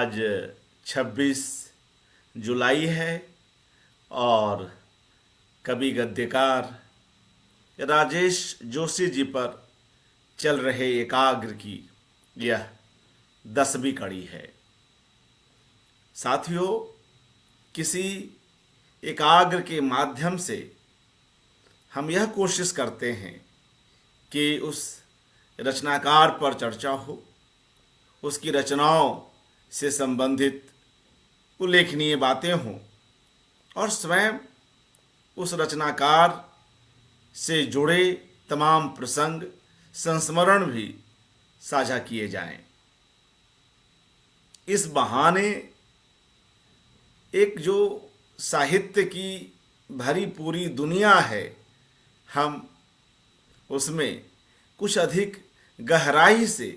आज 26 जुलाई है और कवि गद्यकार राजेश जोशी जी पर चल रहे एकाग्र की यह 10वीं कड़ी है। साथियों, किसी एकाग्र के माध्यम से हम यह कोशिश करते हैं कि उस रचनाकार पर चर्चा हो, उसकी रचनाओं से संबंधित उल्लेखनीय बातें हों और स्वयं उस रचनाकार से जुड़े तमाम प्रसंग संस्मरण भी साझा किए जाएं। इस बहाने एक जो साहित्य की भरी पूरी दुनिया है, हम उसमें कुछ अधिक गहराई से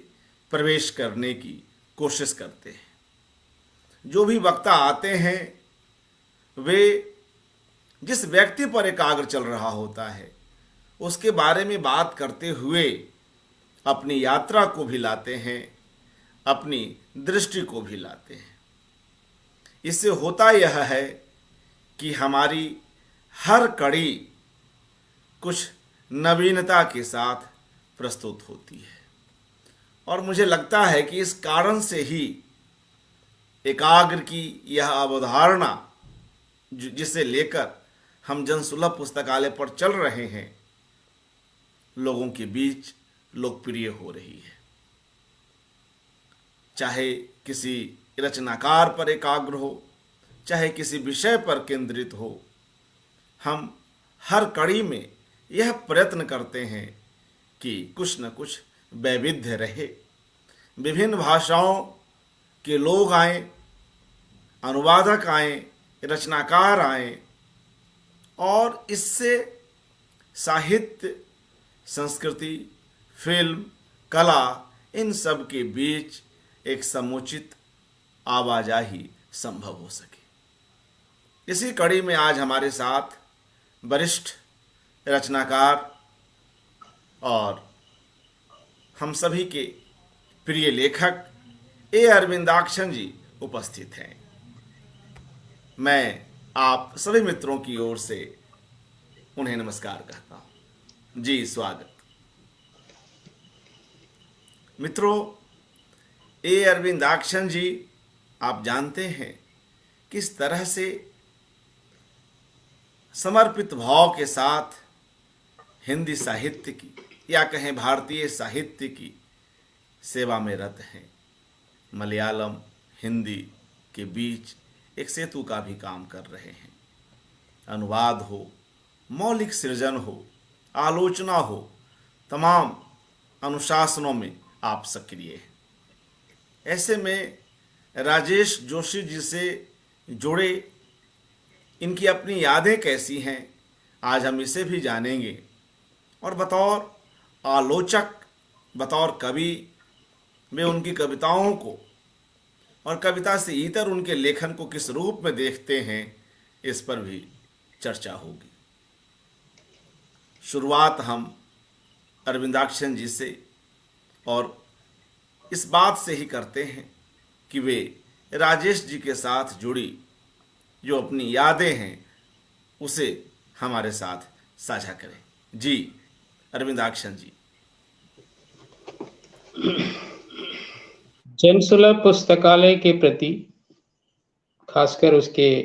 प्रवेश करने की कोशिश करते हैं। जो भी वक्ता आते हैं वे जिस व्यक्ति पर एकाग्र चल रहा होता है उसके बारे में बात करते हुए अपनी यात्रा को भी लाते हैं, अपनी दृष्टि को भी लाते हैं। इससे होता यह है कि हमारी हर कड़ी कुछ नवीनता के साथ प्रस्तुत होती है और मुझे लगता है कि इस कारण से ही एकाग्र की यह अवधारणा जिसे लेकर हम जनसुलभ पुस्तकालय पर चल रहे हैं, लोगों के बीच लोकप्रिय हो रही है। चाहे किसी रचनाकार पर एकाग्र हो, चाहे किसी विषय पर केंद्रित हो, हम हर कड़ी में यह प्रयत्न करते हैं कि कुछ न कुछ वैविध्य रहे, विभिन्न भाषाओं के लोग आएं, अनुवादक आएं, रचनाकार आएं और इससे साहित्य, संस्कृति, फिल्म, कला, इन सब के बीच एक समुचित आवाजाही संभव हो सके। इसी कड़ी में आज हमारे साथ वरिष्ठ रचनाकार और हम सभी के प्रिय लेखक ए अरविंदाक्षन जी उपस्थित हैं। मैं आप सभी मित्रों की ओर से उन्हें नमस्कार कहता हूं। जी, स्वागत। मित्रों, ए अरविंदाक्षन जी, आप जानते हैं किस तरह से समर्पित भाव के साथ हिंदी साहित्य की या कहें भारतीय साहित्य की सेवा में रत हैं। मलयालम, हिंदी के बीच एक सेतु का भी काम कर रहे हैं। अनुवाद हो, मौलिक सृजन हो, आलोचना हो, तमाम अनुशासनों में आप सक्रिय हैं। ऐसे में राजेश जोशी जी से जुड़े इनकी अपनी यादें कैसी हैं, आज हम इसे भी जानेंगे और बतौर आलोचक, बतौर कवि वे उनकी कविताओं को और कविता से इतर उनके लेखन को किस रूप में देखते हैं, इस पर भी चर्चा होगी। शुरुआत हम अरविंदाक्षन जी से और इस बात से ही करते हैं कि वे राजेश जी के साथ जुड़ी जो अपनी यादें हैं उसे हमारे साथ साझा करें। जी, अरविंदाक्षन जी। जनसुलभ पुस्तकालय के प्रति, खासकर उसके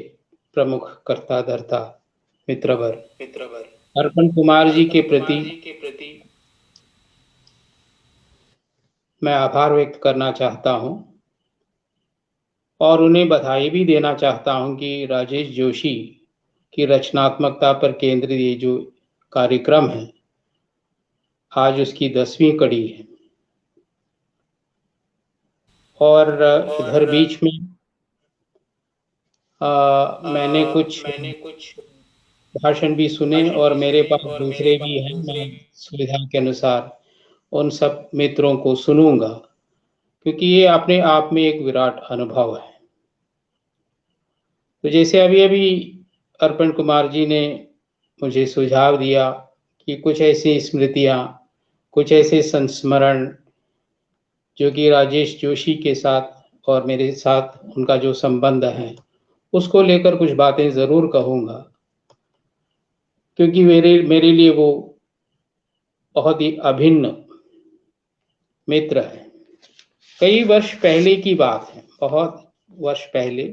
प्रमुख कर्ता धर्ता मित्रवर अर्पण कुमार जी के प्रति मैं आभार व्यक्त करना चाहता हूं और उन्हें बधाई भी देना चाहता हूं कि राजेश जोशी की रचनात्मकता पर केंद्रित ये जो कार्यक्रम है, आज उसकी 10वीं कड़ी है। और इधर बीच में मैंने कुछ भाषण भी सुने और मेरे पास दूसरे भी हैं। मैं सुविधा के अनुसार उन सब मित्रों को सुनूंगा, क्योंकि ये अपने आप में एक विराट अनुभव है। तो जैसे अभी अर्पण कुमार जी ने मुझे सुझाव दिया कि कुछ ऐसी स्मृतियां, कुछ ऐसे संस्मरण जो कि राजेश जोशी के साथ और मेरे साथ उनका जो संबंध है उसको लेकर कुछ बातें जरूर कहूंगा, क्योंकि मेरे लिए वो बहुत ही अभिन्न मित्र है। कई वर्ष पहले की बात है, बहुत वर्ष पहले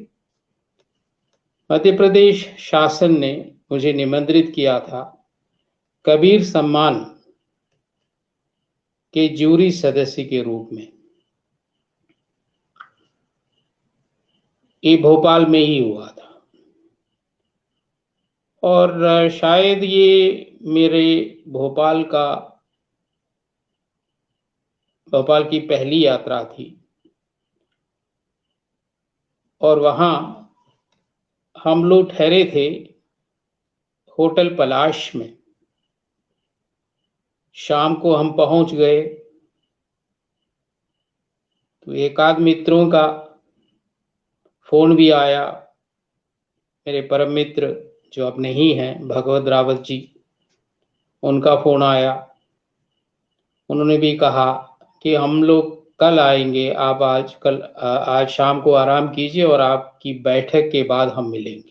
मध्य प्रदेश शासन ने मुझे निमंत्रित किया था कबीर सम्मान के जूरी सदस्य के रूप में। ये भोपाल में ही हुआ था और शायद ये मेरे भोपाल की पहली यात्रा थी। और वहां हम लोग ठहरे थे होटल पलाश में। शाम को हम पहुंच गए तो एक आध मित्रों का फोन भी आया। मेरे परम मित्र जो अब नहीं हैं, भगवत रावत जी, उनका फोन आया। उन्होंने भी कहा कि हम लोग कल आएंगे, आप आज शाम को आराम कीजिए और आपकी बैठक के बाद हम मिलेंगे।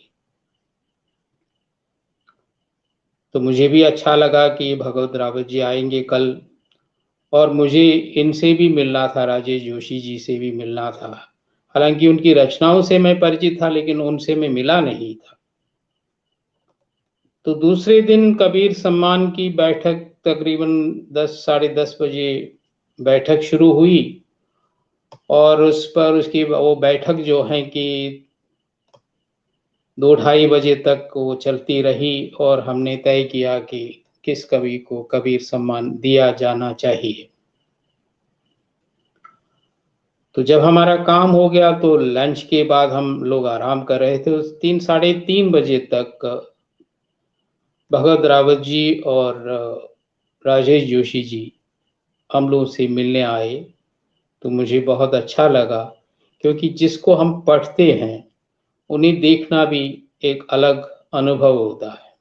तो मुझे भी अच्छा लगा कि भगवत रावत जी आएंगे कल, और मुझे इनसे भी मिलना था, राजेश जोशी जी से भी मिलना था। हालांकि उनकी रचनाओं से मैं परिचित था, लेकिन उनसे मैं मिला नहीं था। तो दूसरे दिन कबीर सम्मान की बैठक तकरीबन 10 साढ़े 10 बजे बैठक शुरू हुई और उस पर उसकी वो बैठक जो है कि 2-2:30 बजे तक वो चलती रही और हमने तय किया कि किस कवि को कबीर सम्मान दिया जाना चाहिए। तो जब हमारा काम हो गया तो लंच के बाद हम लोग आराम कर रहे थे। उस 3 साढ़े 3 बजे तक भगत रावत जी और राजेश जोशी जी हम लोग से मिलने आए। तो मुझे बहुत अच्छा लगा, क्योंकि जिसको हम पढ़ते हैं उन्हें देखना भी एक अलग अनुभव होता है।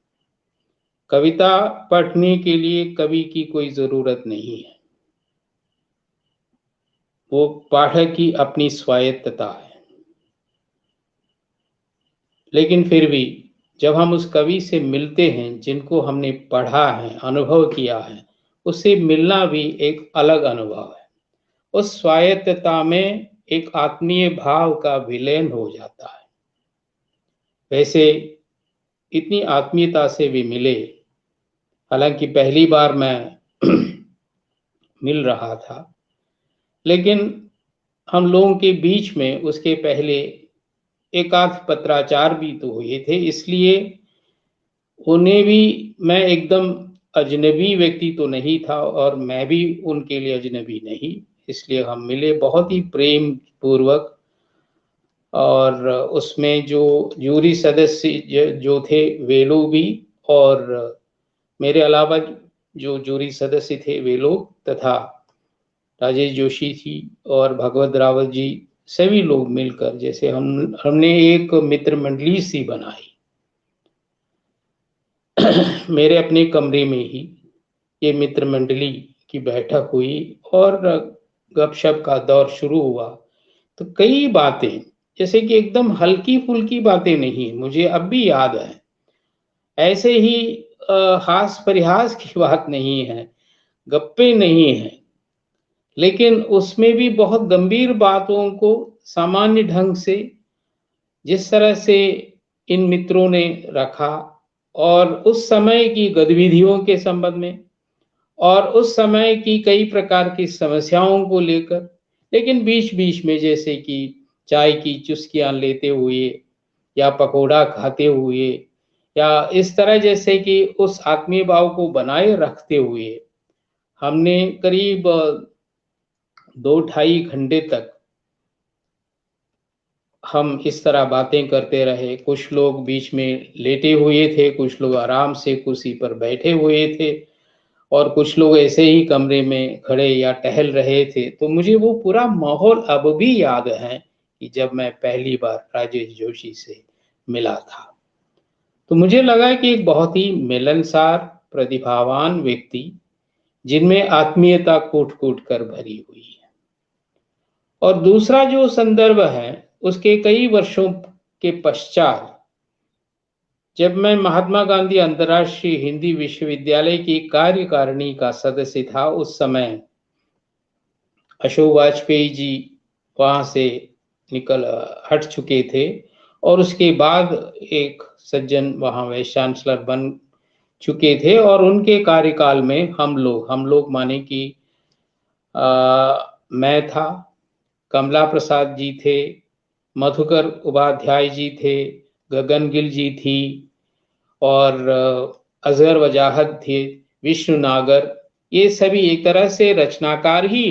कविता पढ़ने के लिए कवि की कोई जरूरत नहीं है, वो पाठक की अपनी स्वायत्तता है। लेकिन फिर भी जब हम उस कवि से मिलते हैं जिनको हमने पढ़ा है, अनुभव किया है, उससे मिलना भी एक अलग अनुभव है। उस स्वायत्तता में एक आत्मीय भाव का विलयन हो जाता है। वैसे इतनी आत्मीयता से भी मिले, हालांकि पहली बार मैं मिल रहा था, लेकिन हम लोगों के बीच में उसके पहले एक आध पत्राचार भी तो हुए थे, इसलिए उन्हें भी मैं एकदम अजनबी व्यक्ति तो नहीं था और मैं भी उनके लिए अजनबी नहीं। इसलिए हम मिले बहुत ही प्रेम पूर्वक। और उसमें जो जूरी सदस्य जो थे वे लोग भी, और मेरे अलावा जो जूरी सदस्य थे वे लोग, तथा राजेश जोशी जी और भगवत रावत जी, सभी लोग मिलकर जैसे हमने एक मित्र मंडली सी बनाई। मेरे अपने कमरे में ही ये मित्र मंडली की बैठक हुई और गपशप का दौर शुरू हुआ। तो कई बातें, जैसे कि एकदम हल्की फुल्की बातें नहीं, मुझे अब भी याद है, ऐसे ही हास परिहास की बात नहीं है, गप्पे नहीं है, लेकिन उसमें भी बहुत गंभीर बातों को सामान्य ढंग से जिस तरह से इन मित्रों ने रखा, और उस समय की गतिविधियों के संबंध में, और उस समय की कई प्रकार की समस्याओं को लेकर, लेकिन बीच बीच में जैसे कि चाय की चुस्कियां लेते हुए या पकोड़ा खाते हुए, या इस तरह जैसे कि उस आत्मीय भाव को बनाए रखते हुए हमने करीब 2-2.5 घंटे तक हम इस तरह बातें करते रहे। कुछ लोग बीच में लेटे हुए थे, कुछ लोग आराम से कुर्सी पर बैठे हुए थे, और कुछ लोग ऐसे ही कमरे में खड़े या टहल रहे थे। तो मुझे वो पूरा माहौल अब भी याद है कि जब मैं पहली बार राजेश जोशी से मिला था। तो मुझे लगा कि एक बहुत ही मिलनसार, प्रतिभावान व्यक्ति, जिनमें आत्मीयता कूट कूट कर भरी हुई है। और दूसरा जो संदर्भ है उसके कई वर्षों के पश्चात जब मैं महात्मा गांधी अंतर्राष्ट्रीय हिंदी विश्वविद्यालय की कार्यकारिणी का सदस्य था, उस समय अशोक वाजपेयी जी वहां से हट चुके थे और उसके बाद एक सज्जन वहां वाइस चांसलर बन चुके थे और उनके कार्यकाल में हम लोग माने कि मैं था, कमला प्रसाद जी थे, मधुकर उपाध्याय जी थे, गगन गिल जी थी और अजहर वजाहत थे, विष्णु नागर, ये सभी एक तरह से रचनाकार ही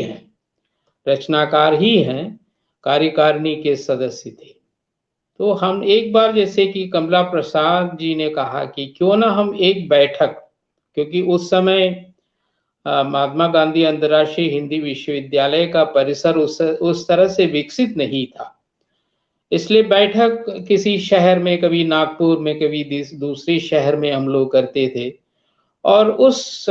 हैं, कार्यकारिणी के सदस्य थे। तो हम एक बार, जैसे कि कमला प्रसाद जी ने कहा कि क्यों ना हम एक बैठक, क्योंकि उस समय महात्मा गांधी अंतर्राष्ट्रीय हिंदी विश्वविद्यालय का परिसर उस तरह से विकसित नहीं था, इसलिए बैठक किसी शहर में, कभी नागपुर में, कभी दूसरे शहर में हम लोग करते थे। और उस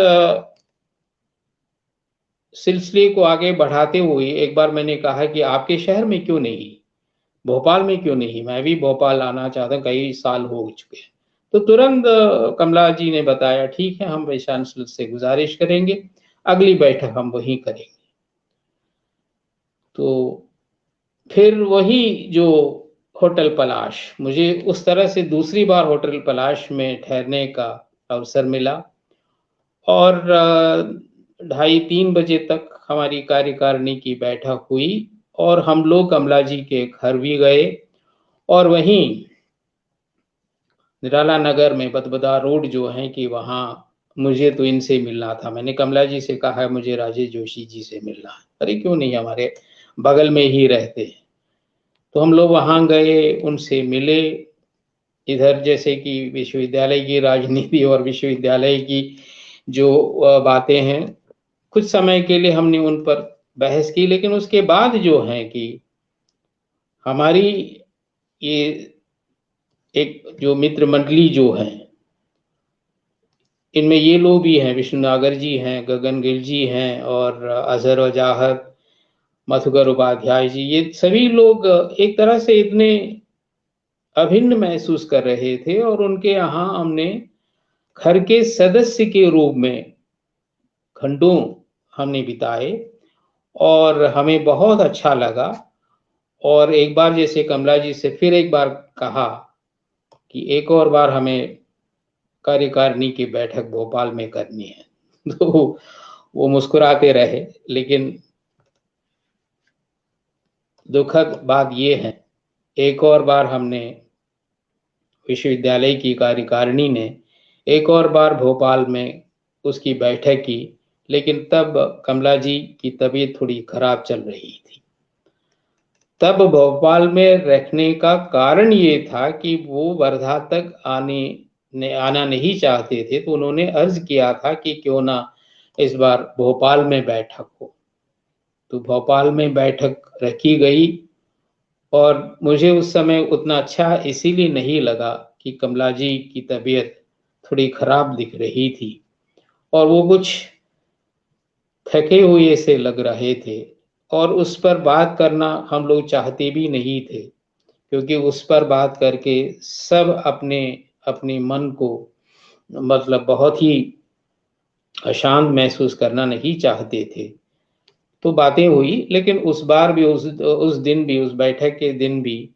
सिलसिले को आगे बढ़ाते हुए एक बार मैंने कहा कि आपके शहर में क्यों नहीं, भोपाल में क्यों नहीं, मैं भी भोपाल आना चाहता हूँ, कई साल हो चुके हैं। तो तुरंत कमला जी ने बताया ठीक है, हम वाइस चांसलर से गुजारिश करेंगे, अगली बैठक हम वहीं करेंगे। तो फिर वही जो होटल पलाश, मुझे उस तरह से दूसरी बार होटल पलाश में ठहरने का अवसर मिला और 2:30-3 बजे तक हमारी कार्यकारिणी की बैठक हुई और हम लोग कमला जी के घर भी गए और वहीं निराला नगर में बदबदा रोड जो है कि वहाँ मुझे तो इनसे मिलना था। मैंने कमला जी से कहा है मुझे राजेश जोशी जी से मिलना है। अरे क्यों नहीं, हमारे बगल में ही रहते हैं। तो हम लोग वहाँ गए, उनसे मिले। इधर जैसे कि विश्वविद्यालय की राजनीति और विश्वविद्यालय की जो बातें हैं, कुछ समय के लिए हमने उन पर बहस की, लेकिन उसके बाद जो है कि हमारी ये एक जो मित्र मंडली जो है, इनमें ये लोग भी हैं, विष्णु नागर जी हैं, गगन गिल जी हैं और अजहर वजाहत, मधुकर उपाध्याय जी, ये सभी लोग एक तरह से इतने अभिन्न महसूस कर रहे थे और उनके यहाँ हमने घर के सदस्य के रूप में घंटों हमने बिताए और हमें बहुत अच्छा लगा। और एक बार जैसे कमला जी से फिर एक बार कहा कि एक और बार हमें कार्यकारिणी की बैठक भोपाल में करनी है, तो वो मुस्कुराते रहे। लेकिन दुखद बात ये है, एक और बार हमने विश्वविद्यालय की कार्यकारिणी ने एक और बार भोपाल में उसकी बैठक की, लेकिन तब कमला जी की तबीयत थोड़ी खराब चल रही थी। तब भोपाल में रखने का कारण ये था कि वो वर्धा तक आना नहीं चाहते थे, तो उन्होंने अर्ज किया था कि क्यों ना इस बार भोपाल में बैठक हो। तो भोपाल में बैठक रखी गई और मुझे उस समय उतना अच्छा इसीलिए नहीं लगा कि कमला जी की तबीयत थोड़ी खराब दिख रही थी और वो कुछ थके हुए से लग रहे थे और उस पर बात करना हम लोग चाहते भी नहीं थे, क्योंकि उस पर बात करके सब अपने अपने मन को मतलब बहुत ही अशांत महसूस करना नहीं चाहते थे। तो बातें हुई, लेकिन उस बार भी उस दिन भी, उस बैठक के दिन भी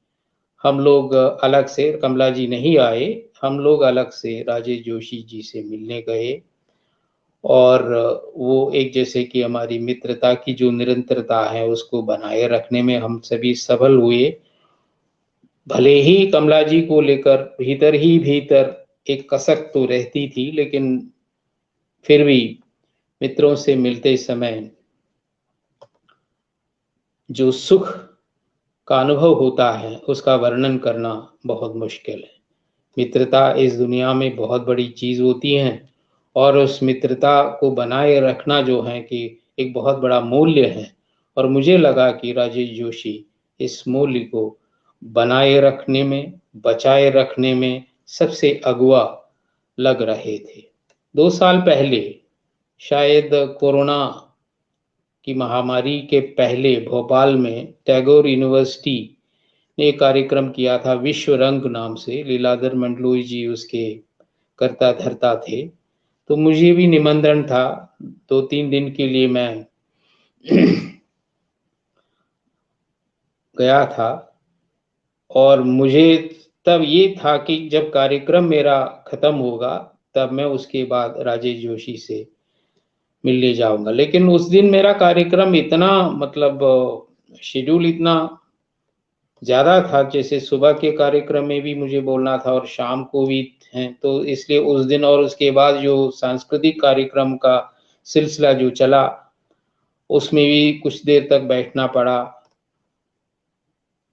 हम लोग अलग से, कमला जी नहीं आए, हम लोग अलग से राजेश जोशी जी से मिलने गए और वो एक जैसे कि हमारी मित्रता की जो निरंतरता है उसको बनाए रखने में हम सभी सफल हुए। भले ही कमला जी को लेकर भीतर ही भीतर एक कसक तो रहती थी, लेकिन फिर भी मित्रों से मिलते समय जो सुख का अनुभव होता है उसका वर्णन करना बहुत मुश्किल है। मित्रता इस दुनिया में बहुत बड़ी चीज होती है और उस मित्रता को बनाए रखना जो है कि एक बहुत बड़ा मूल्य है। और मुझे लगा कि राजेश जोशी इस मूल्य को बनाए रखने में, बचाए रखने में सबसे अगुआ लग रहे थे। 2 साल पहले शायद कोरोना की महामारी के पहले भोपाल में टैगोर यूनिवर्सिटी ने एक कार्यक्रम किया था विश्व रंग नाम से। लीलाधर मंडलोई जी उसके कर्ता धर्ता थे। तो मुझे भी निमंत्रण था, 2-3 दिन के लिए मैं गया था। और मुझे तब ये था कि जब कार्यक्रम मेरा खत्म होगा तब मैं उसके बाद राजेश जोशी से मिलने जाऊंगा। लेकिन उस दिन मेरा कार्यक्रम इतना मतलब शेड्यूल इतना ज्यादा था, जैसे सुबह के कार्यक्रम में भी मुझे बोलना था और शाम को भी है, तो इसलिए उस दिन और उसके बाद जो सांस्कृतिक कार्यक्रम का सिलसिला जो चला उसमें भी कुछ देर तक बैठना पड़ा।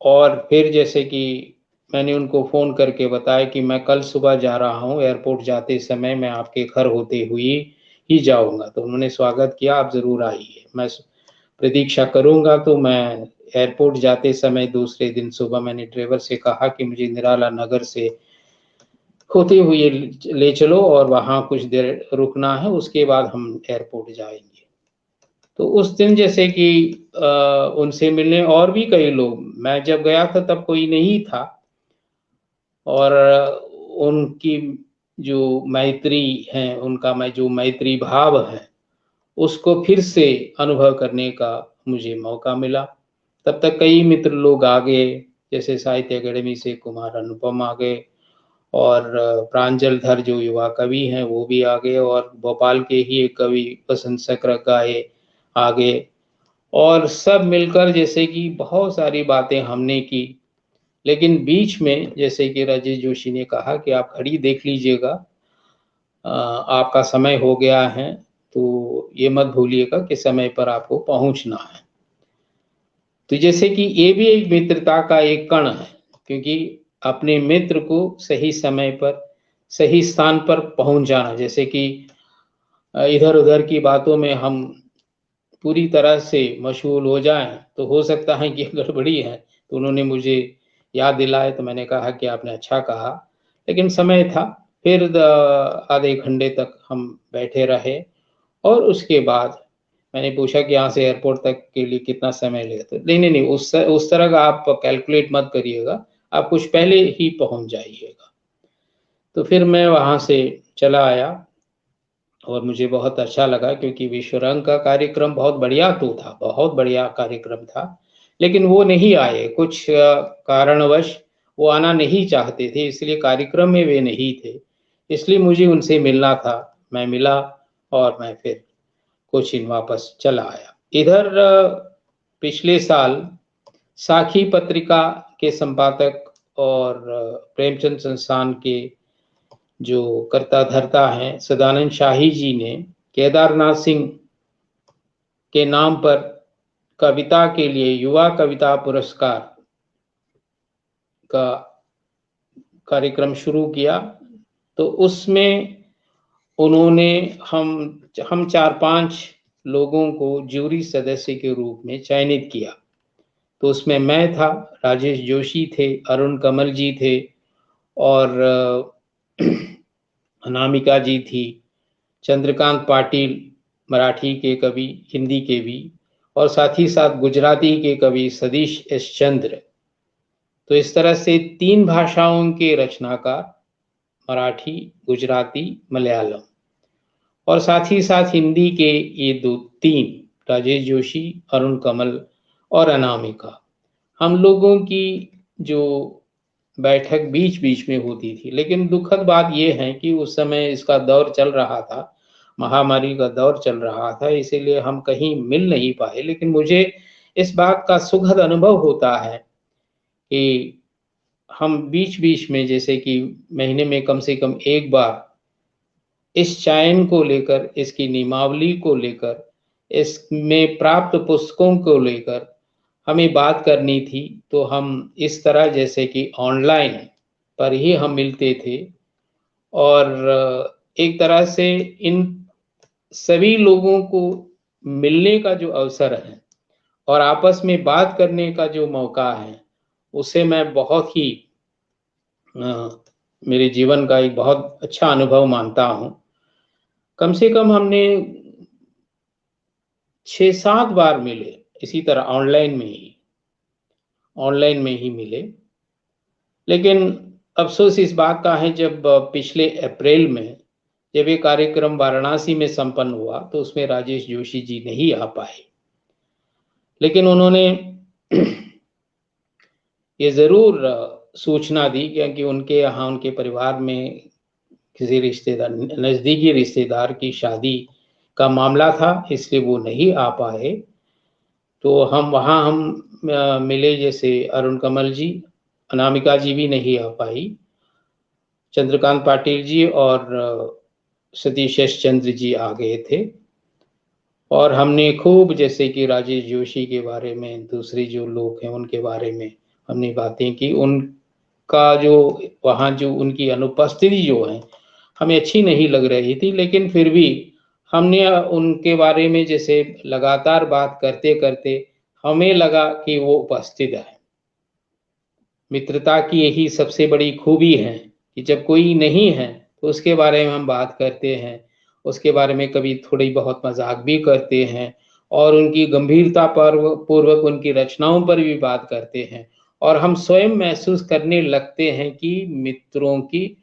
और फिर जैसे कि मैंने उनको फ़ोन करके बताया कि मैं कल सुबह जा रहा हूँ, एयरपोर्ट जाते समय मैं आपके घर होते हुए ही जाऊँगा। तो उन्होंने स्वागत किया, आप ज़रूर आइए, मैं प्रतीक्षा करूँगा। तो मैं एयरपोर्ट जाते समय दूसरे दिन सुबह मैंने ड्राइवर से कहा कि मुझे निराला नगर से होते हुए ले चलो और वहाँ कुछ देर रुकना है, उसके बाद हम एयरपोर्ट जाएंगे। तो उस दिन जैसे कि उनसे मिलने और भी कई लोग, मैं जब गया था तब कोई नहीं था, और उनकी जो मैत्री है, उनका मैं जो मैत्री भाव है उसको फिर से अनुभव करने का मुझे मौका मिला। तब तक कई मित्र लोग आ गए, जैसे साहित्य अकेडमी से कुमार अनुपम आ गए और प्रांजल धर जो युवा कवि हैं वो भी आ गए, और भोपाल के ही एक कवि बसंत सक्राकाए आ गए। और सब मिलकर जैसे कि बहुत सारी बातें हमने की। लेकिन बीच में जैसे कि राजेश जोशी ने कहा कि आप घड़ी देख लीजिएगा, आपका समय हो गया है, तो ये मत भूलिएगा कि समय पर आपको पहुंचना है। तो जैसे कि ये भी एक मित्रता का एक कण है, क्योंकि अपने मित्र को सही समय पर सही स्थान पर पहुंच जाना। जैसे कि इधर उधर की बातों में हम पूरी तरह से मशगूल हो जाएं तो हो सकता है कि गड़बड़ी है। तो उन्होंने मुझे याद दिलाया, तो मैंने कहा कि आपने अच्छा कहा। लेकिन समय था, फिर आधे घंटे तक हम बैठे रहे और उसके बाद मैंने पूछा कि यहाँ से एयरपोर्ट तक के लिए कितना समय लेगा। तो नहीं, उस तरह का आप कैलकुलेट मत करिएगा, आप कुछ पहले ही पहुंच जाइएगा। तो फिर मैं वहाँ से चला आया और मुझे बहुत अच्छा लगा, क्योंकि विश्व रंग का कार्यक्रम बहुत बढ़िया तो था, बहुत बढ़िया कार्यक्रम था। लेकिन वो नहीं आए, कुछ कारणवश वो आना नहीं चाहते थे, इसलिए कार्यक्रम में वे नहीं थे। इसलिए मुझे उनसे मिलना था, मैं मिला और मैं फिर कोचीन वापस चला आया। इधर पिछले साल साखी पत्रिका के संपादक और प्रेमचंद संस्थान के जो कर्ता धर्ता हैं सदानंद शाही जी ने केदारनाथ सिंह के नाम पर कविता के लिए युवा कविता पुरस्कार का कार्यक्रम शुरू किया। तो उसमें उन्होंने हम 4-5 लोगों को जूरी सदस्य के रूप में चयनित किया। तो उसमें मैं था, राजेश जोशी थे, अरुण कमल जी थे और अनामिका जी थी, चंद्रकांत पाटिल मराठी के कवि, हिंदी के भी, और साथ ही साथ गुजराती के कवि सतीश एस चंद्र। तो इस तरह से 3 भाषाओं के रचनाकार, मराठी, गुजराती, मलयालम, और साथ ही साथ हिंदी के ये 3 राजेश जोशी, अरुण कमल और अनामिका, हम लोगों की जो बैठक बीच बीच में होती थी। लेकिन दुखद बात यह है कि उस समय इसका दौर चल रहा था, महामारी का दौर चल रहा था, इसीलिए हम कहीं मिल नहीं पाए। लेकिन मुझे इस बात का सुखद अनुभव होता है कि हम बीच बीच में जैसे कि महीने में कम से कम एक बार इस चयन को लेकर, इसकी नियमावली को लेकर, इसमें प्राप्त पुस्तकों को लेकर हमें बात करनी थी। तो हम इस तरह जैसे कि ऑनलाइन पर ही हम मिलते थे, और एक तरह से इन सभी लोगों को मिलने का जो अवसर है और आपस में बात करने का जो मौका है, उसे मैं बहुत ही मेरे जीवन का एक बहुत अच्छा अनुभव मानता हूँ। कम से कम हमने 6-7 बार मिले, इसी तरह ऑनलाइन में ही मिले। लेकिन अफसोस इस बात का है, जब पिछले अप्रैल में जब ये कार्यक्रम वाराणसी में संपन्न हुआ तो उसमें राजेश जोशी जी नहीं आ पाए। लेकिन उन्होंने ये जरूर सूचना दी, क्योंकि उनके यहाँ उनके परिवार में किसी रिश्तेदार, नजदीकी रिश्तेदार की शादी का मामला था, इसलिए वो नहीं आ पाए। तो हम मिले, जैसे अरुण कमल जी, अनामिका जी भी नहीं आ पाई, चंद्रकांत पाटिल जी और सतीश चंद्र जी आ गए थे। और हमने खूब, जैसे कि राजेश जोशी के बारे में, दूसरे जो लोग हैं उनके बारे में हमने बातें की। उनका जो वहाँ जो उनकी अनुपस्थिति जो है हमें अच्छी नहीं लग रही थी, लेकिन फिर भी हमने उनके बारे में जैसे लगातार बात करते करते हमें लगा कि वो उपस्थित है। मित्रता की यही सबसे बड़ी खूबी है कि जब कोई नहीं है तो उसके बारे में हम बात करते हैं, उसके बारे में कभी थोड़ी बहुत मजाक भी करते हैं, और उनकी गंभीरता पूर्वक उनकी रचनाओं पर भी बात करते हैं। और हम स्वयं महसूस करने लगते हैं कि मित्रों की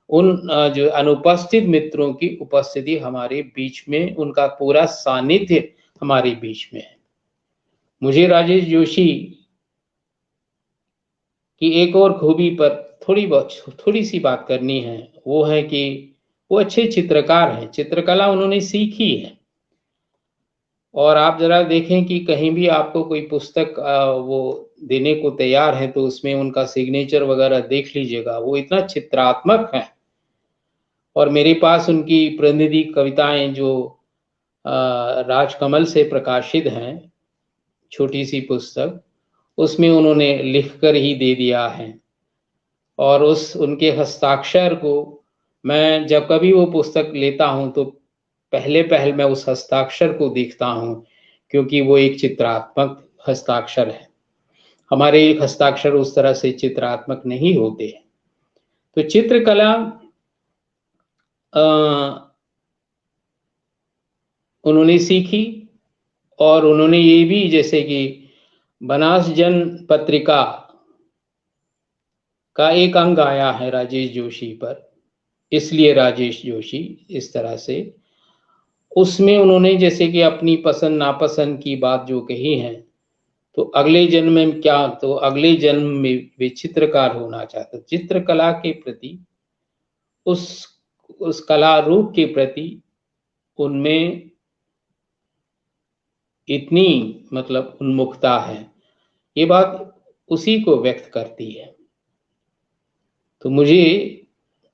उन जो अनुपस्थित मित्रों की उपस्थिति हमारे बीच में, उनका पूरा सानिध्य हमारे बीच में है। मुझे राजेश जोशी की एक और खूबी पर थोड़ी सी बात करनी है। वो है कि वो अच्छे चित्रकार हैं, चित्रकला उन्होंने सीखी है। और आप जरा देखें कि कहीं भी आपको कोई पुस्तक वो देने को तैयार है तो उसमें उनका सिग्नेचर वगैरह देख लीजिएगा, वो इतना चित्रात्मक है। और मेरे पास उनकी प्रतिनिधि कविताएं जो राजकमल से प्रकाशित हैं, छोटी सी पुस्तक, उसमें उन्होंने लिखकर ही दे दिया है। और उस उनके हस्ताक्षर को मैं जब कभी वो पुस्तक लेता हूं तो पहले मैं उस हस्ताक्षर को देखता हूं, क्योंकि वो एक चित्रात्मक हस्ताक्षर है। हमारे हस्ताक्षर उस तरह से चित्रात्मक नहीं होते। तो चित्रकला उन्होंने सीखी। और उन्होंने ये भी, जैसे कि बनास जन पत्रिका का एक अंग आया है राजेश जोशी पर, इसलिए राजेश जोशी, इस तरह से उसमें उन्होंने जैसे कि अपनी पसंद नापसंद की बात जो कही है, तो अगले जन्म में क्या, तो अगले जन्म में वे चित्रकार होना चाहते, चित्रकला के प्रति, उस कला रूप के प्रति उनमें इतनी मतलब उन्मुखता है, ये बात उसी को व्यक्त करती है। तो मुझे,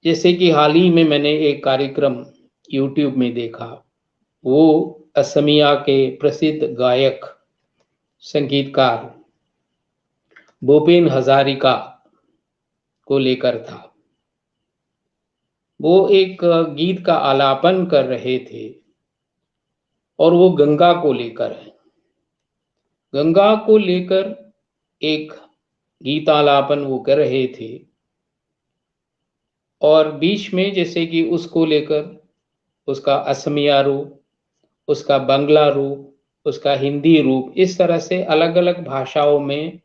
जैसे कि हाल ही में मैंने एक कार्यक्रम YouTube में देखा, वो असमिया के प्रसिद्ध गायक संगीतकार भूपेन हजारिका को लेकर था। वो एक गीत का आलापन कर रहे थे और वो गंगा को लेकर है। गंगा को लेकर एक गीतालापन वो कर रहे थे, और बीच में जैसे कि उसको लेकर उसका असमिया रूप, उसका बंगला रूप, उसका हिंदी रूप, इस तरह से अलग अलग भाषाओं में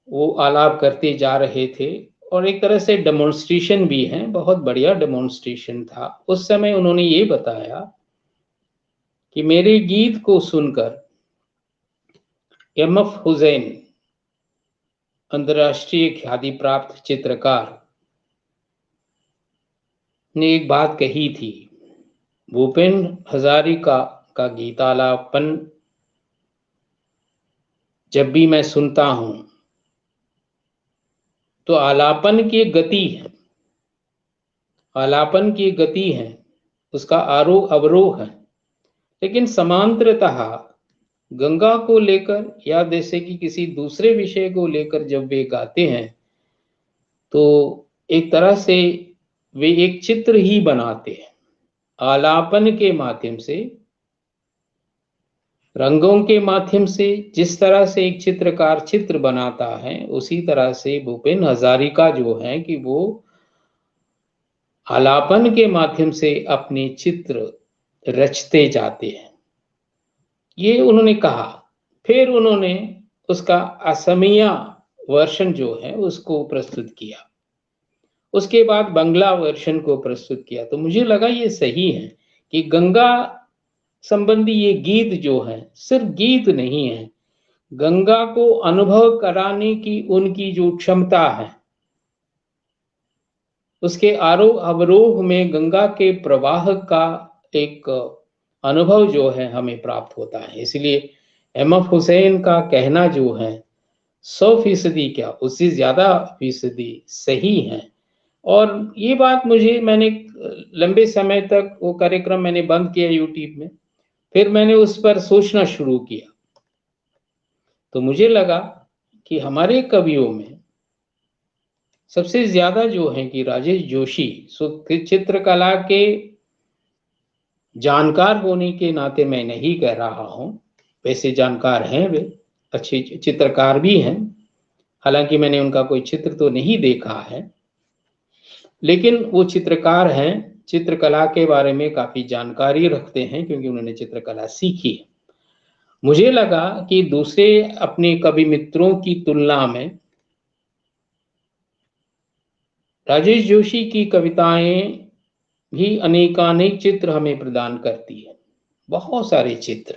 वो आलाप करते जा रहे थे। और एक तरह से डेमोन्स्ट्रेशन भी है, बहुत बढ़िया डेमोन्स्ट्रेशन था। उस समय उन्होंने ये बताया कि मेरे गीत को सुनकर एम.एफ. हुसैन, अंतर्राष्ट्रीय ख्याति प्राप्त चित्रकार, ने एक बात कही थी, भूपेन हजारिका का गीतालापन जब भी मैं सुनता हूं तो आलापन की गति है, आलापन की गति है, उसका आरोह अवरोह है, लेकिन समांतरतः गंगा को लेकर या जैसे कि किसी दूसरे विषय को लेकर जब वे गाते हैं तो एक तरह से वे एक चित्र ही बनाते हैं। आलापन के माध्यम से, रंगों के माध्यम से, जिस तरह से एक चित्रकार चित्र बनाता है, उसी तरह से भूपेन हजारिका जो है कि वो आलापन के माध्यम से अपने चित्र रचते जाते हैं। ये उन्होंने कहा। फिर उन्होंने उसका असमिया वर्षन जो है उसको प्रस्तुत किया, उसके बाद बंगला वर्षन को प्रस्तुत किया। तो मुझे लगा ये सही है कि गंगा संबंधी ये गीत जो है सिर्फ गीत नहीं है, गंगा को अनुभव कराने की उनकी जो क्षमता है, उसके आरोह अवरोह में गंगा के प्रवाह का एक अनुभव जो है हमें प्राप्त होता है। इसलिए एम.एफ. हुसैन का कहना जो है 100% क्या उससे ज्यादा फीसदी सही है। और ये बात मैंने लंबे समय तक वो कार्यक्रम मैंने बंद किया यूट्यूब में, फिर मैंने उस पर सोचना शुरू किया। तो मुझे लगा कि हमारे कवियों में सबसे ज्यादा जो है कि राजेश जोशी चित्रकला के जानकार होने के नाते मैं नहीं कह रहा हूं, वैसे जानकार हैं वे, अच्छे चित्रकार भी हैं, हालांकि मैंने उनका कोई चित्र तो नहीं देखा है, लेकिन वो चित्रकार हैं, चित्रकला के बारे में काफी जानकारी रखते हैं क्योंकि उन्होंने चित्रकला सीखी है। मुझे लगा कि दूसरे अपने कवि मित्रों की तुलना में राजेश जोशी की कविताएं भी अनेकानेक चित्र हमें प्रदान करती है, बहुत सारे चित्र।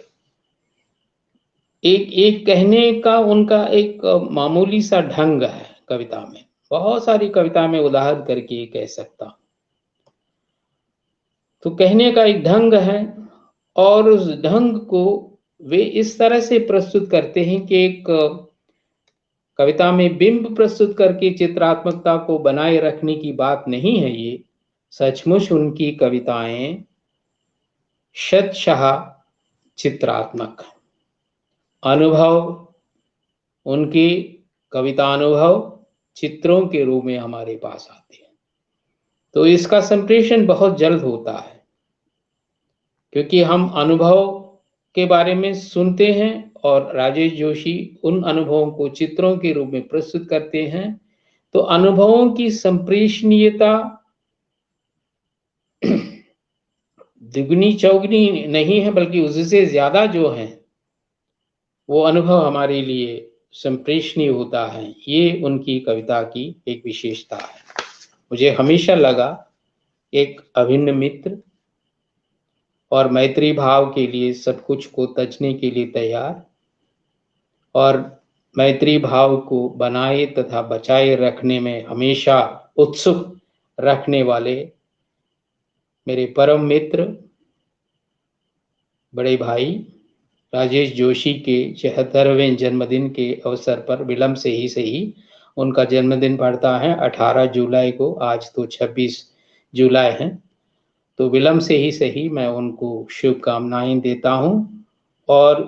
एक एक कहने का उनका एक मामूली सा ढंग है कविता में, बहुत सारी कविता में उदाहरण करके कह सकता हूं। तो कहने का एक ढंग है और उस ढंग को वे इस तरह से प्रस्तुत करते हैं कि एक कविता में बिंब प्रस्तुत करके चित्रात्मकता को बनाए रखने की बात नहीं है। ये सचमुच उनकी कविताएं शतशः चित्रात्मक अनुभव, उनके कविता अनुभव चित्रों के रूप में हमारे पास आते हैं। तो इसका संप्रेषण बहुत जल्द होता है क्योंकि हम अनुभव के बारे में सुनते हैं और राजेश जोशी उन अनुभवों को चित्रों के रूप में प्रस्तुत करते हैं। तो अनुभवों की संप्रेषणीयता दुगनी चौगनी नहीं है, बल्कि उससे ज्यादा जो है वो अनुभव हमारे लिए संप्रेषणीय होता है। ये उनकी कविता की एक विशेषता है। मुझे हमेशा लगा एक अभिन्न मित्र और मैत्री भाव के लिए सब कुछ को तजने के लिए तैयार, और मैत्री भाव को बनाए तथा बचाए रखने में हमेशा उत्सुक रखने वाले मेरे परम मित्र बड़े भाई राजेश जोशी के 76वें जन्मदिन के अवसर पर विलंब से ही सही, उनका जन्मदिन पड़ता है 18 जुलाई को, आज तो 26 जुलाई है, तो विलंब से ही सही मैं उनको शुभकामनाएं देता हूं और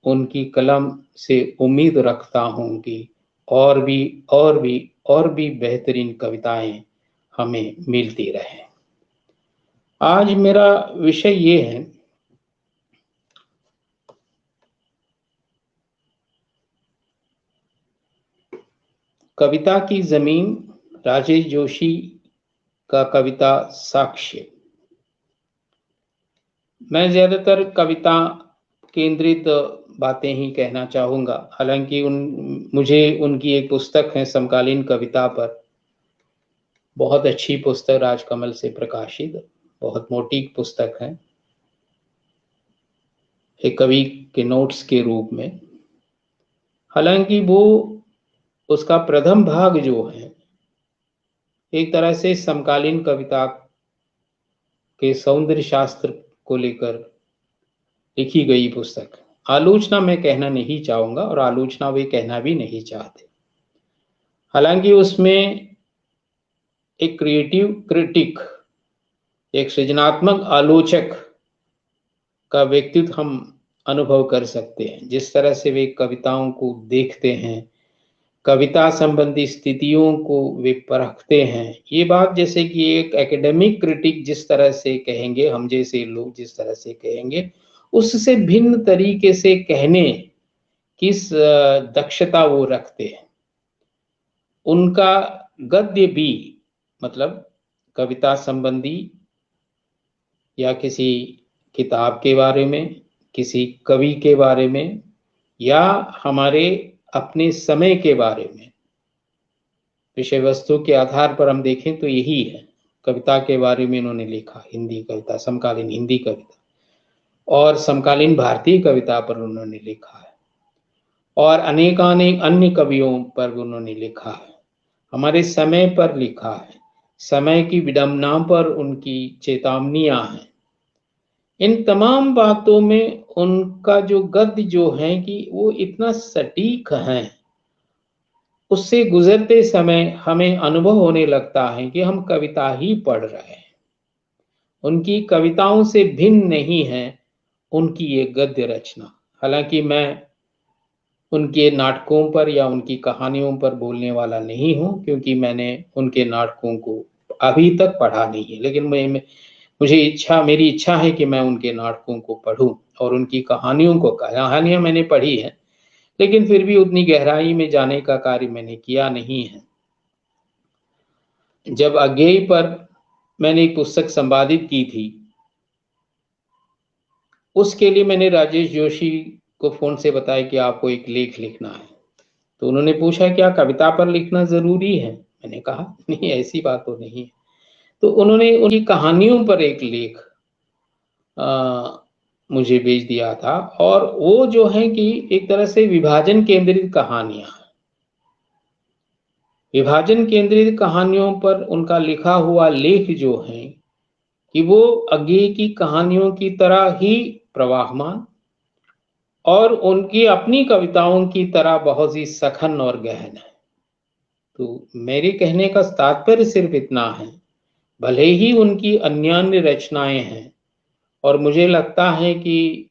उनकी कलम से उम्मीद रखता हूं कि और भी बेहतरीन कविताएं हमें मिलती रहें। आज मेरा विषय ये है कविता की जमीन, राजेश जोशी का कविता साक्ष्य। मैं ज्यादातर कविता केंद्रित बातें ही कहना चाहूंगा, हालांकि मुझे उनकी एक पुस्तक है समकालीन कविता पर, बहुत अच्छी पुस्तक राजकमल से प्रकाशित, बहुत मोटी पुस्तक है, एक कवि के नोट्स के रूप में। हालांकि वो उसका प्रथम भाग जो है एक तरह से समकालीन कविता के सौंदर्य शास्त्र को लेकर लिखी गई पुस्तक। आलोचना मैं कहना नहीं चाहूंगा और आलोचना वे कहना भी नहीं चाहते। हालांकि उसमें एक क्रिएटिव क्रिटिक, एक सृजनात्मक आलोचक का व्यक्तित्व हम अनुभव कर सकते हैं, जिस तरह से वे कविताओं को देखते हैं, कविता संबंधी स्थितियों को वे परखते हैं। ये बात जैसे कि एक एकेडमिक क्रिटिक जिस तरह से कहेंगे, हम जैसे लोग जिस तरह से कहेंगे, उससे भिन्न तरीके से कहने किस दक्षता वो रखते हैं। उनका गद्य भी, मतलब कविता संबंधी या किसी किताब के बारे में, किसी कवि के बारे में या हमारे अपने समय के बारे में। विषय वस्तु के आधार पर हम देखें तो यही है। कविता के बारे में इन्होंने लिखा, हिंदी कविता, समकालीन हिंदी कविता और समकालीन भारतीय कविता पर उन्होंने लिखा है, और अनेकानेक अन्य कवियों पर उन्होंने लिखा है। हमारे समय पर लिखा है, समय की विडंबना पर उनकी चेतावनियां हैं। इन तमाम बातों में उनका जो गद्य जो है कि वो इतना सटीक है, उससे गुजरते समय हमें अनुभव होने लगता है कि हम कविता ही पढ़ रहे हैं। उनकी कविताओं से भिन्न नहीं है उनकी ये गद्य रचना। हालांकि मैं उनके नाटकों पर या उनकी कहानियों पर बोलने वाला नहीं हूं, क्योंकि मैंने उनके नाटकों को अभी तक पढ़ा नहीं है, लेकिन मेरी इच्छा है कि मैं उनके नाटकों को पढूं और उनकी कहानियां मैंने पढ़ी है, लेकिन फिर भी उतनी गहराई में जाने का कार्य मैंने किया नहीं है। जब अज्ञेय पर मैंने एक पुस्तक संपादित की थी, उसके लिए मैंने राजेश जोशी को फोन से बताया कि आपको एक लेख लिखना है। तो उन्होंने पूछा क्या कविता पर लिखना जरूरी है? मैंने कहा नहीं, ऐसी बात तो नहीं है। तो उन्होंने उनकी कहानियों पर एक लेख मुझे भेज दिया था, और वो जो है कि एक तरह से विभाजन केंद्रित कहानियां, विभाजन केंद्रित कहानियों पर उनका लिखा हुआ लेख जो है कि वो अज्ञेय की कहानियों की तरह ही प्रवाहमान और उनकी अपनी कविताओं की तरह बहुत ही सघन और गहन है। तो मेरे कहने का तात्पर्य सिर्फ इतना है, भले ही उनकी अन्य रचनाएं हैं, और मुझे लगता है कि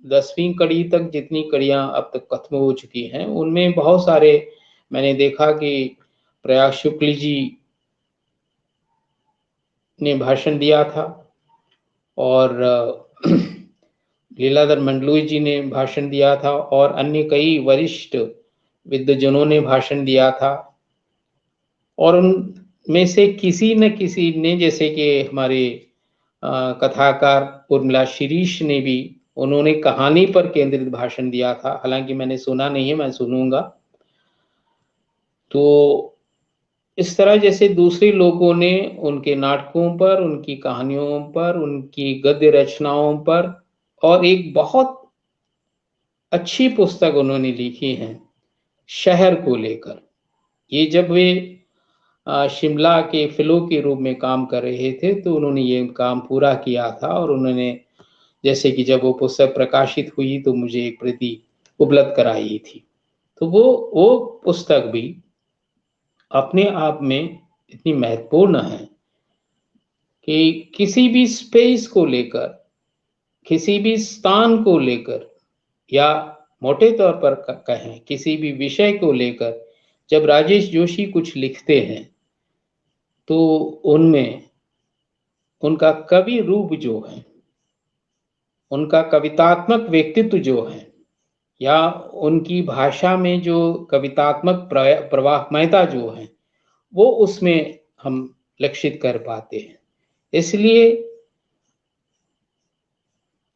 10वीं कड़ी तक जितनी कड़ियां अब तक खत्म हो चुकी हैं, उनमें बहुत सारे मैंने देखा कि प्रयाग शुक्ल जी ने भाषण दिया था, और लीलाधर मंडलोई जी ने भाषण दिया था, और अन्य कई वरिष्ठ विद्वजनों ने भाषण दिया था, और उनमें से किसी न किसी ने, जैसे कि हमारे कथाकार उर्मिला शिरीष ने भी, उन्होंने कहानी पर केंद्रित भाषण दिया था। हालांकि मैंने सुना नहीं है, मैं सुनूंगा। तो इस तरह जैसे दूसरे लोगों ने उनके नाटकों पर, उनकी कहानियों पर, उनकी गद्य रचनाओं पर, और एक बहुत अच्छी पुस्तक उन्होंने लिखी है शहर को लेकर। ये जब वे शिमला के फेलो के रूप में काम कर रहे थे, तो उन्होंने ये काम पूरा किया था, और उन्होंने जैसे कि जब वो पुस्तक प्रकाशित हुई तो मुझे एक प्रति उपलब्ध कराई थी। तो वो पुस्तक भी अपने आप में इतनी महत्वपूर्ण है कि किसी भी स्पेस को लेकर, किसी भी स्थान को लेकर, या मोटे तौर पर कहें किसी भी विषय को लेकर जब राजेश जोशी कुछ लिखते हैं, तो उनमें उनका कवि रूप जो है, उनका कवितात्मक व्यक्तित्व जो है, या उनकी भाषा में जो कवितात्मक प्रवाहमयता जो है, वो उसमें हम लक्षित कर पाते हैं। इसलिए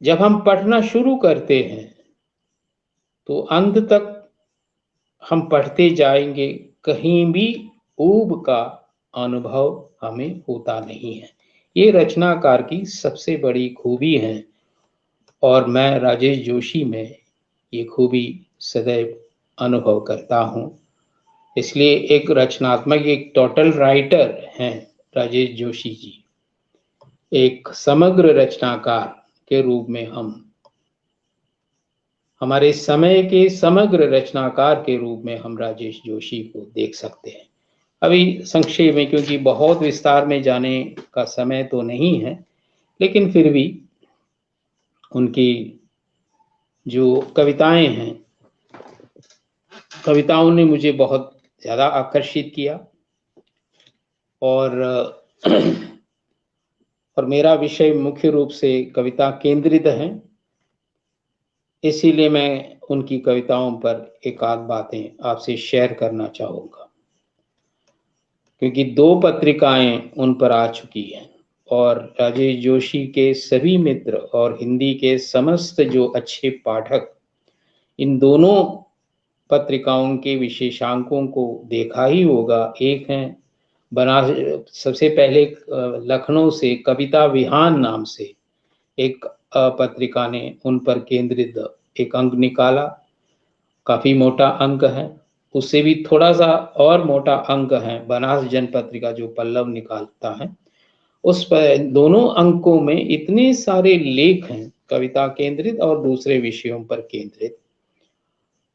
जब हम पढ़ना शुरू करते हैं तो अंत तक हम पढ़ते जाएंगे, कहीं भी ऊब का अनुभव हमें होता नहीं है। ये रचनाकार की सबसे बड़ी खूबी है, और मैं राजेश जोशी में ये खूबी सदैव अनुभव करता हूँ। इसलिए एक रचनात्मक, एक टोटल राइटर हैं राजेश जोशी जी। एक समग्र रचनाकार के रूप में हम हमारे समय के समग्र रचनाकार के रूप में हम राजेश जोशी को देख सकते हैं। अभी संक्षेप में, क्योंकि बहुत विस्तार में जाने का समय तो नहीं है, लेकिन फिर भी उनकी जो कविताएं हैं, कविताओं ने मुझे बहुत ज़्यादा आकर्षित किया, और मेरा विषय मुख्य रूप से कविता केंद्रित है, इसीलिए मैं उनकी कविताओं पर एक आध बातें आपसे शेयर करना चाहूँगा, क्योंकि 2 पत्रिकाएं उन पर आ चुकी हैं, और राजेश जोशी के सभी मित्र और हिंदी के समस्त जो अच्छे पाठक इन दोनों पत्रिकाओं के विशेषांकों को देखा ही होगा। एक है सबसे पहले लखनऊ से कविता विहान नाम से एक पत्रिका ने उन पर केंद्रित एक अंक निकाला, काफी मोटा अंक है। उससे भी थोड़ा सा और मोटा अंक है बनास जन पत्रिका जो पल्लव निकालता है। उस पर दोनों अंकों में इतने सारे लेख हैं कविता केंद्रित और दूसरे विषयों पर केंद्रित,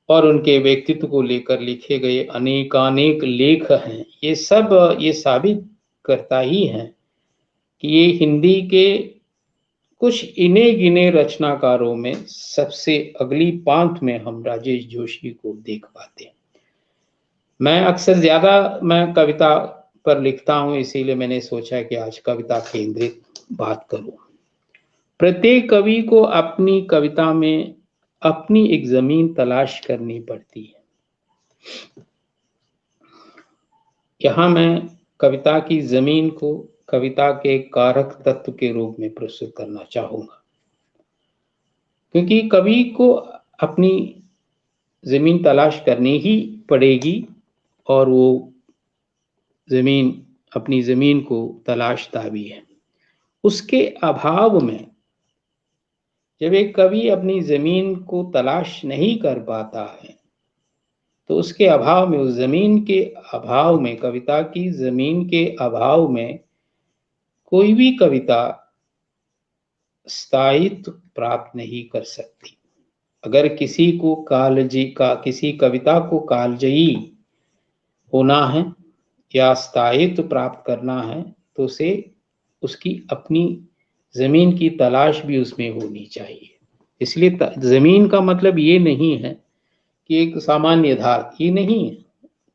और उनके व्यक्तित्व को लेकर लिखे गए अनेकानेक लेख हैं। ये सब ये साबित करता ही है कि ये हिंदी के कुछ इने गिने रचनाकारों में सबसे अगली पांत में हम राजेश जोशी को देख पाते हैं। मैं अक्सर मैं कविता पर लिखता हूं, इसीलिए मैंने सोचा कि आज कविता केंद्रित बात करूं। प्रत्येक कवि को अपनी कविता में अपनी एक जमीन तलाश करनी पड़ती है। यहां मैं कविता की जमीन को कविता के कारक तत्व के रूप में प्रस्तुत करना चाहूंगा, क्योंकि कवि को अपनी जमीन तलाश करनी ही पड़ेगी और वो अपनी जमीन को तलाशता भी है। उसके अभाव में जब एक कवि अपनी जमीन को तलाश नहीं कर पाता है तो उसके अभाव में, उस जमीन के अभाव में, कविता की जमीन के अभाव में कोई भी कविता स्थायित्व प्राप्त नहीं कर सकती। अगर किसी कविता को कालजयी होना है या स्थायित्व प्राप्त करना है तो उसे उसकी अपनी जमीन की तलाश भी उसमें होनी चाहिए। इसलिए जमीन का मतलब ये नहीं है कि एक सामान्य यथार्थ, ये नहीं है।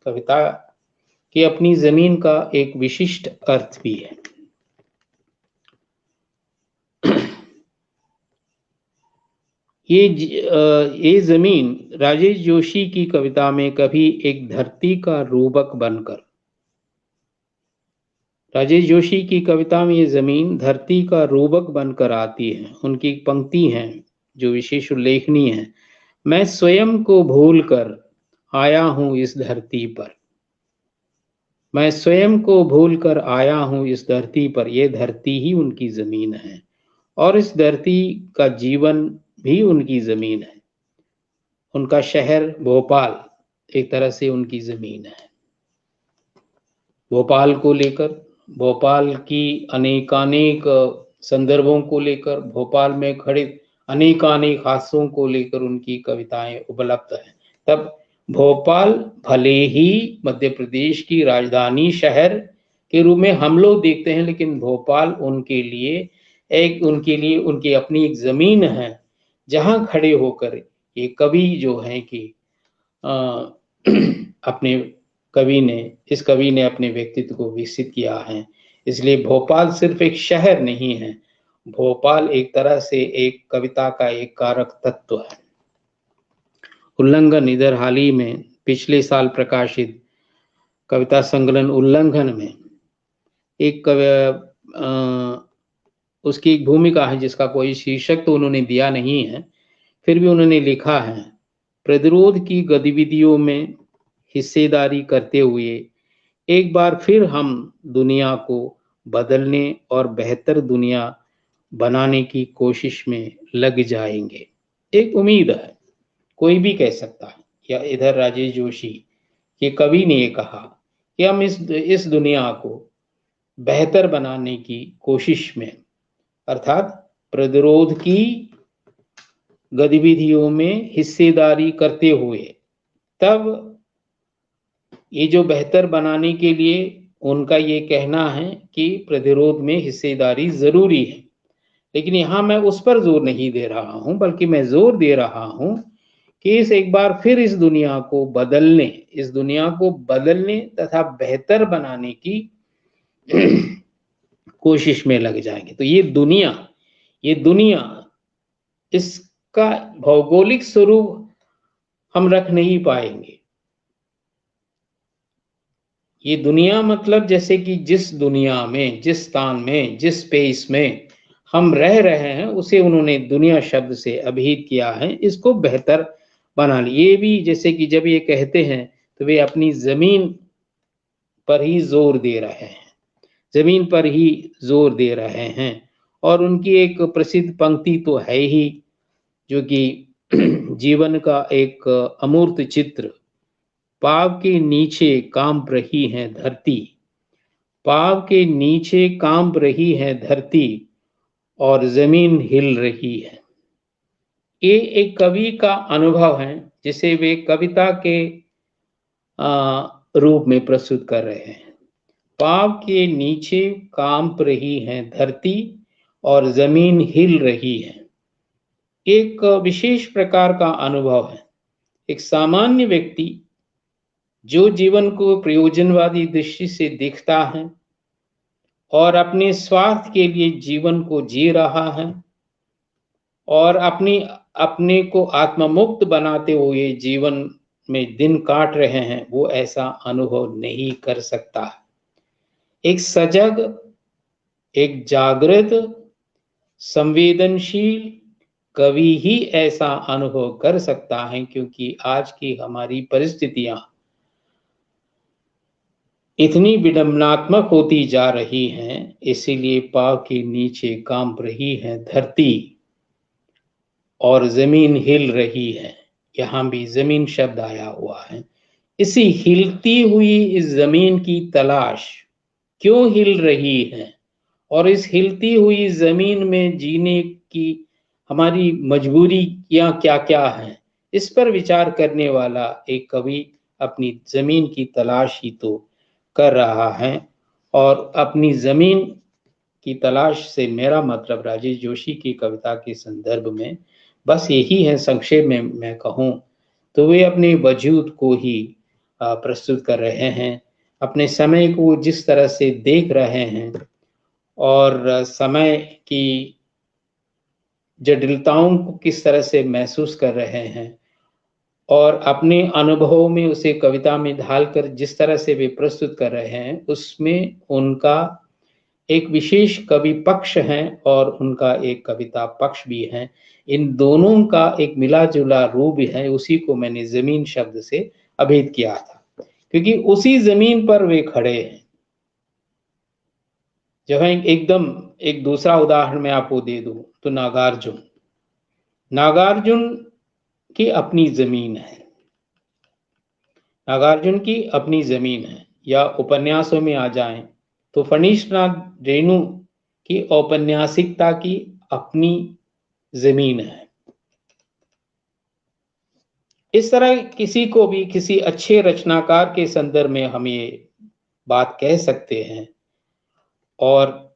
कविता की अपनी जमीन का एक विशिष्ट अर्थ भी है। ये जमीन राजेश जोशी की कविता में कभी एक धरती का रूपक बनकर, राजेश जोशी की कविता में ये जमीन धरती का रूपक बनकर आती है। उनकी एक पंक्ति है जो विशेष उल्लेखनीय है, मैं स्वयं को भूलकर आया हूं इस धरती पर। मैं स्वयं को भूलकर आया हूं इस धरती पर। यह धरती ही उनकी जमीन है और इस धरती का जीवन भी उनकी जमीन है। उनका शहर भोपाल एक तरह से उनकी जमीन है। भोपाल को लेकर, भोपाल की अनेकानेक संदर्भों को लेकर, भोपाल में खड़े अनेकानेक हादसों को लेकर उनकी कविताएं उपलब्ध हैं। तब भोपाल भले ही मध्य प्रदेश की राजधानी शहर के रूप में हम लोग देखते हैं, लेकिन भोपाल उनके लिए उनकी अपनी एक जमीन है जहां खड़े होकर ये कवि जो है कि इस कवि ने अपने व्यक्तित्व को विकसित किया है। इसलिए भोपाल सिर्फ एक शहर नहीं है, भोपाल एक तरह से एक कविता का एक कारक तत्व है। उल्लंघन, इधर हाल ही में पिछले साल प्रकाशित कविता संकलन उल्लंघन में उसकी एक भूमिका है जिसका कोई शीर्षक तो उन्होंने दिया नहीं है, फिर भी उन्होंने लिखा है, प्रतिरोध की गतिविधियों में हिस्सेदारी करते हुए एक बार फिर हम दुनिया को बदलने और बेहतर दुनिया बनाने की कोशिश में लग जाएंगे। एक उम्मीद है, कोई भी कह सकता है। या इधर राजेश जोशी के कवि ने ये कहा कि हम इस दुनिया को बेहतर बनाने की कोशिश में, अर्थात प्रतिरोध की गतिविधियों में हिस्सेदारी करते हुए, तब ये जो बेहतर बनाने के लिए उनका ये कहना है कि प्रतिरोध में हिस्सेदारी जरूरी है। लेकिन यहां मैं उस पर जोर नहीं दे रहा हूं, बल्कि मैं जोर दे रहा हूं कि एक बार फिर इस दुनिया को बदलने तथा बेहतर बनाने की कोशिश में लग जाएंगे। तो ये दुनिया इसका भौगोलिक स्वरूप हम रख नहीं पाएंगे। ये दुनिया मतलब जैसे कि जिस दुनिया में, जिस स्थान में, जिस स्पेस में हम रह रहे हैं, उसे उन्होंने दुनिया शब्द से अभिहित किया है, इसको बेहतर बना लिया। ये भी जैसे कि जब ये कहते हैं तो वे अपनी जमीन पर ही जोर दे रहे हैं, जमीन पर ही जोर दे रहे हैं। और उनकी एक प्रसिद्ध पंक्ति तो है ही, जो कि जीवन का एक अमूर्त चित्र, पाव के नीचे कांप रही है धरती, पाव के नीचे कांप रही है धरती और जमीन हिल रही है। ये एक कवि का अनुभव है, जिसे वे कविता के रूप में प्रस्तुत कर रहे हैं। पाव के नीचे कांप रही है धरती और जमीन हिल रही है। एक विशेष प्रकार का अनुभव है। एक सामान्य व्यक्ति जो जीवन को प्रयोजनवादी दृष्टि से देखता है और अपने स्वार्थ के लिए जीवन को जी रहा है और अपने को आत्ममुक्त बनाते हुए जीवन में दिन काट रहे हैं, वो ऐसा अनुभव नहीं कर सकता। एक सजग, एक जागृत, संवेदनशील कवि ही ऐसा अनुभव कर सकता है, क्योंकि आज की हमारी परिस्थितियां इतनी विडंबनात्मक होती जा रही हैं, इसीलिए पाव के नीचे कांप रही है धरती और जमीन हिल रही है। यहां भी जमीन शब्द आया हुआ है। इसी हिलती हुई इस जमीन की तलाश क्यों हिल रही है, और इस हिलती हुई जमीन में जीने की हमारी मजबूरियां क्या क्या हैं, इस पर विचार करने वाला एक कवि अपनी जमीन की तलाश ही तो कर रहा है। और अपनी जमीन की तलाश से मेरा मतलब राजेश जोशी की कविता के संदर्भ में बस यही है। संक्षेप में मैं कहूँ तो वे अपने वजूद को ही प्रस्तुत कर रहे हैं, अपने समय को जिस तरह से देख रहे हैं और समय की जटिलताओं को किस तरह से महसूस कर रहे हैं, और अपने अनुभवों में उसे कविता में ढालकर जिस तरह से वे प्रस्तुत कर रहे हैं, उसमें उनका एक विशेष कवि पक्ष है और उनका एक कविता पक्ष भी है। इन दोनों का एक मिला जुला रूप है। उसी को मैंने जमीन शब्द से अभिहित किया था, क्योंकि उसी जमीन पर वे खड़े हैं। जब एकदम एक दूसरा उदाहरण मैं आपको दे दूं तो नागार्जुन की अपनी जमीन है, नागार्जुन की अपनी जमीन है। या उपन्यासों में आ जाएं तो फणीशनाथ रेणु की औपन्यासिकता की अपनी जमीन है। इस तरह किसी को भी, किसी अच्छे रचनाकार के संदर्भ में हम ये बात कह सकते हैं। और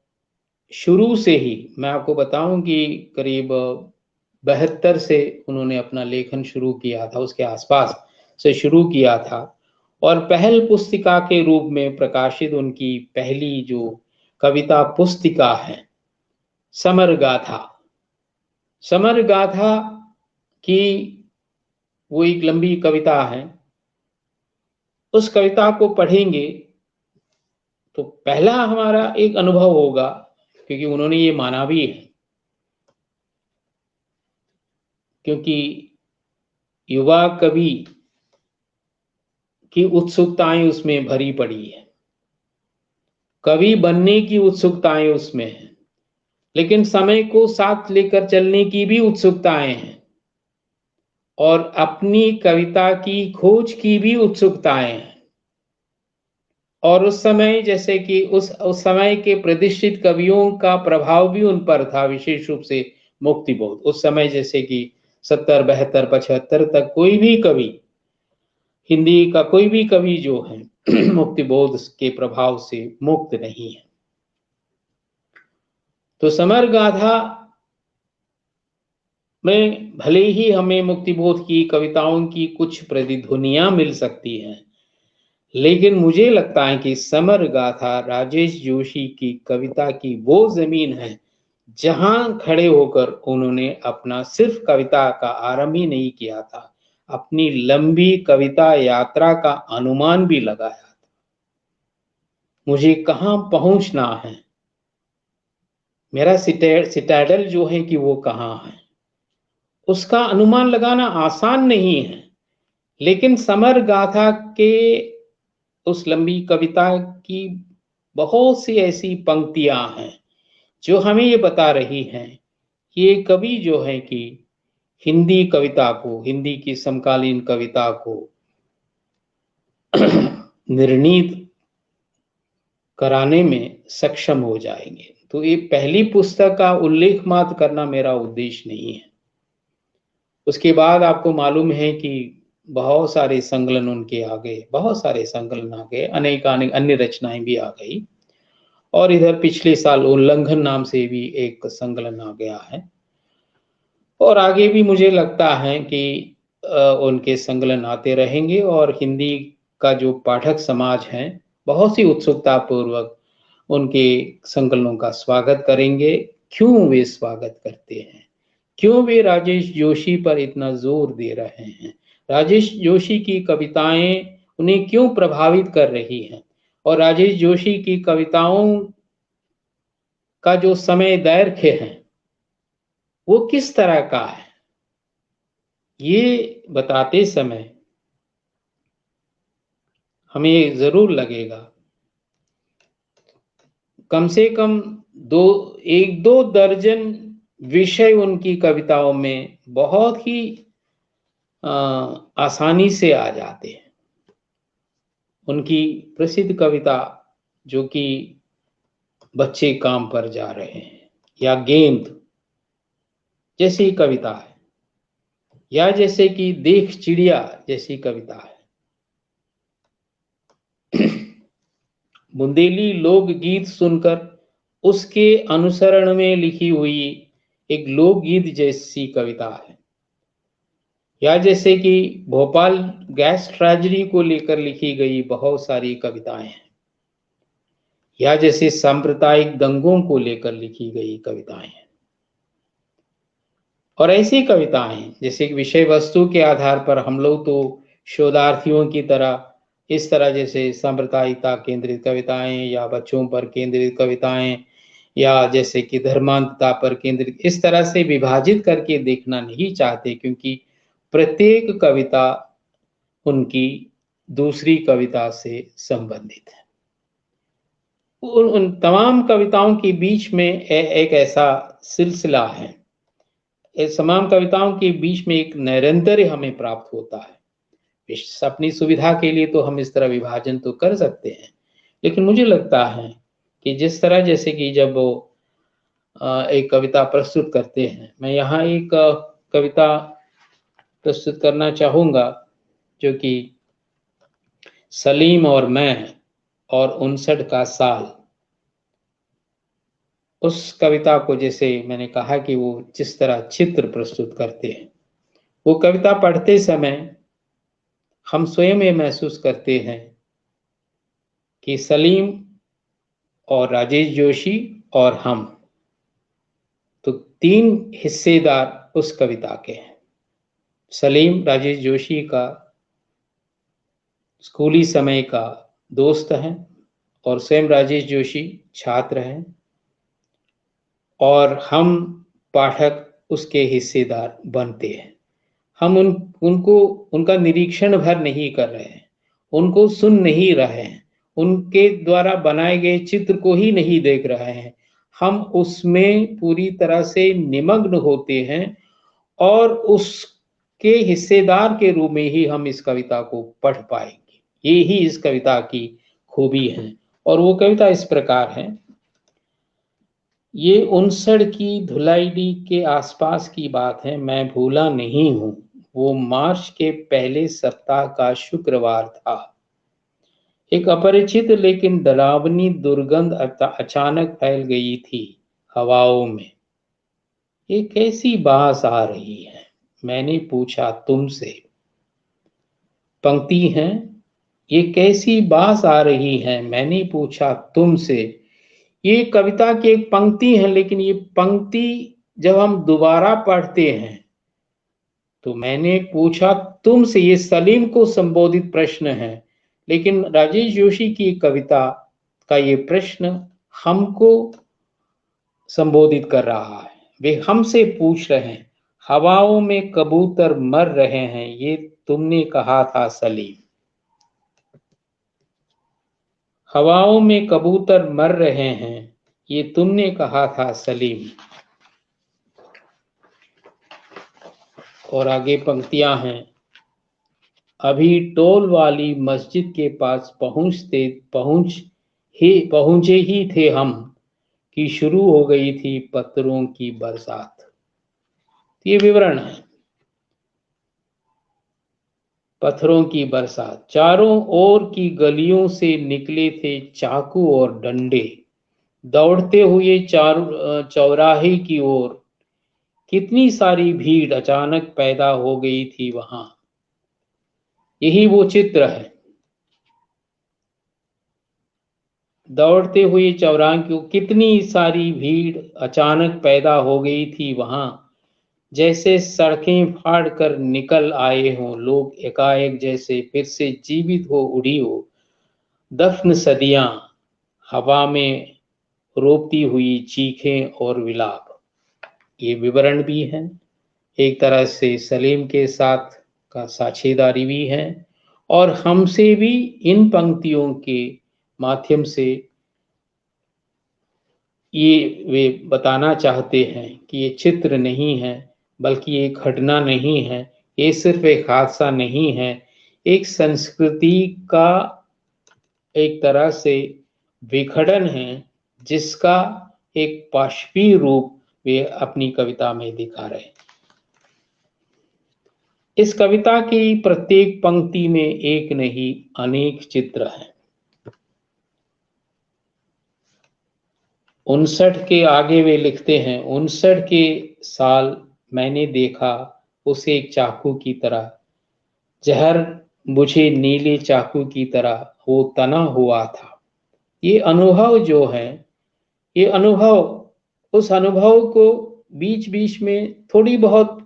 शुरू से ही मैं आपको बताऊं कि करीब 72 से उन्होंने अपना लेखन शुरू किया था, उसके आसपास से शुरू किया था। और पहल पुस्तिका के रूप में प्रकाशित उनकी पहली जो कविता पुस्तिका है समर गाथा, समर गाथा की वो एक लंबी कविता है। उस कविता को पढ़ेंगे तो पहला हमारा एक अनुभव होगा, क्योंकि उन्होंने ये माना भी है, क्योंकि युवा कवि की उत्सुकताएं उसमें भरी पड़ी है, कवि बनने की उत्सुकताएं उसमें हैं, लेकिन समय को साथ लेकर चलने की भी उत्सुकताएं हैं, और अपनी कविता की खोज की भी उत्सुकताएं हैं। और उस समय जैसे कि उस समय के प्रतिष्ठित कवियों का प्रभाव भी उन पर था, विशेष रूप से मुक्तिबोध। उस समय जैसे कि 70, 72, 75 तक कोई भी कवि, हिंदी का कोई भी कवि जो है मुक्तिबोध के प्रभाव से मुक्त नहीं है। तो समर गाथा में भले ही हमें मुक्तिबोध की कविताओं की कुछ प्रतिध्वनियां मिल सकती हैं, लेकिन मुझे लगता है कि समर गाथा राजेश जोशी की कविता की वो जमीन है जहां खड़े होकर उन्होंने अपना सिर्फ कविता का आरंभ ही नहीं किया था, अपनी लंबी कविता यात्रा का अनुमान भी लगाया था। मुझे कहाँ पहुंचना है, मेरा सिटाडल जो है कि वो कहाँ है, उसका अनुमान लगाना आसान नहीं है। लेकिन समर गाथा के उस लंबी कविता की बहुत सी ऐसी पंक्तियां हैं जो हमें ये बता रही हैं कि ये कवि जो है कि हिंदी कविता को, हिंदी की समकालीन कविता को निर्णीत कराने में सक्षम हो जाएंगे। तो ये पहली पुस्तक का उल्लेख मात्र करना मेरा उद्देश्य नहीं है। उसके बाद आपको मालूम है कि बहुत सारे संकलन उनके आ गए, बहुत सारे संकलन आ गए, अनेक अन्य रचनाएं भी आ गई। और इधर पिछले साल उल्लंघन नाम से भी एक संकलन आ गया है, और आगे भी मुझे लगता है कि उनके संकलन आते रहेंगे। और हिंदी का जो पाठक समाज है बहुत सी उत्सुकता पूर्वक उनके संकलनों का स्वागत करेंगे। क्यों वे स्वागत करते हैं, क्यों वे राजेश जोशी पर इतना जोर दे रहे हैं, राजेश जोशी की कविताएं उन्हें क्यों प्रभावित कर रही हैं, और राजेश जोशी की कविताओं का जो समय दैर्घ्य है वो किस तरह का है, ये बताते समय हमें जरूर लगेगा कम से कम एक दो दर्जन विषय उनकी कविताओं में बहुत ही आसानी से आ जाते हैं। उनकी प्रसिद्ध कविता जो कि बच्चे काम पर जा रहे हैं, या गेंद जैसी कविता है, या जैसे कि देख चिड़िया जैसी कविता है, बुंदेली लोकगीत सुनकर उसके अनुसरण में लिखी हुई एक लोकगीत जैसी कविता है, या जैसे कि भोपाल गैस ट्रेजेडी को लेकर लिखी गई बहुत सारी कविताएं हैं, या जैसे सांप्रदायिक दंगों को लेकर लिखी गई कविताएं हैं। और ऐसी कविताएं जैसे विषय वस्तु के आधार पर हम लोग तो शोधार्थियों की तरह इस तरह जैसे सांप्रदायिकता केंद्रित कविताएं, या बच्चों पर केंद्रित कविताएं, या जैसे कि धर्मांधता पर केंद्रित, इस तरह से विभाजित करके देखना नहीं चाहते, क्योंकि प्रत्येक कविता उनकी दूसरी कविता से संबंधित है। उन तमाम कविताओं के बीच में एक ऐसा सिलसिला है, इस तमाम कविताओं के बीच में एक नैरंतर्य हमें प्राप्त होता है। अपनी सुविधा के लिए तो हम इस तरह विभाजन तो कर सकते हैं, लेकिन मुझे लगता है कि जिस तरह जैसे कि जब वो एक कविता प्रस्तुत करते हैं, मैं यहाँ एक कविता प्रस्तुत करना चाहूँगा जो कि सलीम और मैं और 59 का साल, उस कविता को जैसे मैंने कहा कि वो जिस तरह चित्र प्रस्तुत करते हैं, वो कविता पढ़ते समय हम स्वयं ये महसूस करते हैं कि सलीम और राजेश जोशी और हम तो 3 हिस्सेदार उस कविता के हैं। सलीम राजेश जोशी का स्कूली समय का दोस्त है, और स्वयं राजेश जोशी छात्र हैं, और हम पाठक उसके हिस्सेदार बनते हैं। हम उनको उनका निरीक्षण भर नहीं कर रहे हैं, उनको सुन नहीं रहे हैं, उनके द्वारा बनाए गए चित्र को ही नहीं देख रहे हैं, हम उसमें पूरी तरह से निमग्न होते हैं, और उसके हिस्सेदार के रूप में ही हम इस कविता को पढ़ पाएंगे। ये ही इस कविता की खूबी है। और वो कविता इस प्रकार है, ये 59 की धुलाईडी के आसपास की बात है, मैं भूला नहीं हूं, वो मार्च के पहले सप्ताह का शुक्रवार था। एक अपरिचित लेकिन डरावनी दुर्गंध अचानक फैल गई थी हवाओं में। ये कैसी बास आ रही है, मैंने पूछा तुमसे। पंक्ति है, ये कैसी बास आ रही है, मैंने पूछा तुमसे। ये कविता की एक पंक्ति है, लेकिन ये पंक्ति जब हम दोबारा पढ़ते हैं तो मैंने पूछा तुमसे, ये सलीम को संबोधित प्रश्न है। लेकिन राजेश जोशी की कविता का ये प्रश्न हमको संबोधित कर रहा है। वे हमसे पूछ रहे हैं, हवाओं में कबूतर मर रहे हैं, ये तुमने कहा था सलीम। हवाओं में कबूतर मर रहे हैं, ये तुमने कहा था सलीम। और आगे पंक्तियां हैं, अभी टोल वाली मस्जिद के पास पहुंचे ही थे हम कि शुरू हो गई थी पत्थरों की बरसात। ये विवरण है, पत्थरों की बरसात। चारों ओर की गलियों से निकले थे चाकू और डंडे, दौड़ते हुए चौराहे की ओर। कितनी सारी भीड़ अचानक पैदा हो गई थी वहां। यही वो चित्र है, दौड़ते हुए चौराहे की कितनी सारी भीड़ अचानक पैदा हो गई थी वहां, जैसे सड़कें फाड़ कर निकल आए हों लोग एकाएक, जैसे फिर से जीवित हो उड़ी हो दफन सदियां, हवा में रोपती हुई चीखें और विलाप। ये विवरण भी है, एक तरह से सलीम के साथ का साझेदारी भी है, और हमसे भी इन पंक्तियों के माध्यम से ये वे बताना चाहते हैं कि ये चित्र नहीं है, बल्कि ये घटना नहीं है, ये सिर्फ एक हादसा नहीं है, एक संस्कृति का एक तरह से विखंडन है, जिसका एक बाष्पीय रूप वे अपनी कविता में दिखा रहे हैं। इस कविता की प्रत्येक पंक्ति में एक नहीं अनेक चित्र हैं। 59 के आगे वे लिखते हैं, 59 के साल मैंने देखा उसे एक चाकू की तरह, जहर बुझे नीले चाकू की तरह वो तना हुआ था। ये अनुभव जो है, ये अनुभव, उस अनुभव को बीच बीच में थोड़ी बहुत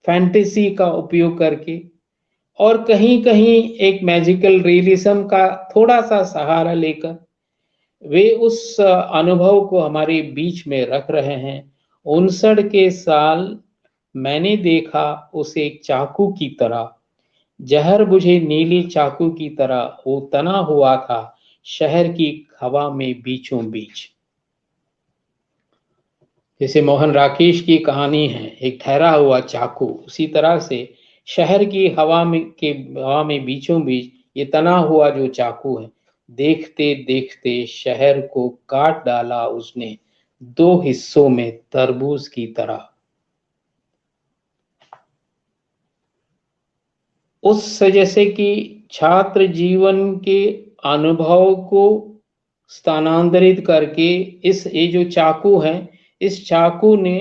फैंटेसी का उपयोग करके और कहीं कहीं एक मैजिकल रियलिज्म का थोड़ा सा सहारा लेकर वे उस अनुभव को हमारे बीच में रख रहे हैं। 59 के साल मैंने देखा उसे एक चाकू की तरह, जहर बुझे नीली चाकू की तरह वो तना हुआ था शहर की हवा में बीचों बीच। जैसे मोहन राकेश की कहानी है एक ठहरा हुआ चाकू, उसी तरह से शहर की हवा में बीचों बीच ये तना हुआ जो चाकू है, देखते देखते शहर को काट डाला उसने दो हिस्सों में तरबूज की तरह। उस जैसे कि छात्र जीवन के अनुभव को स्थानांतरित करके इस ये जो चाकू है, इस चाकू ने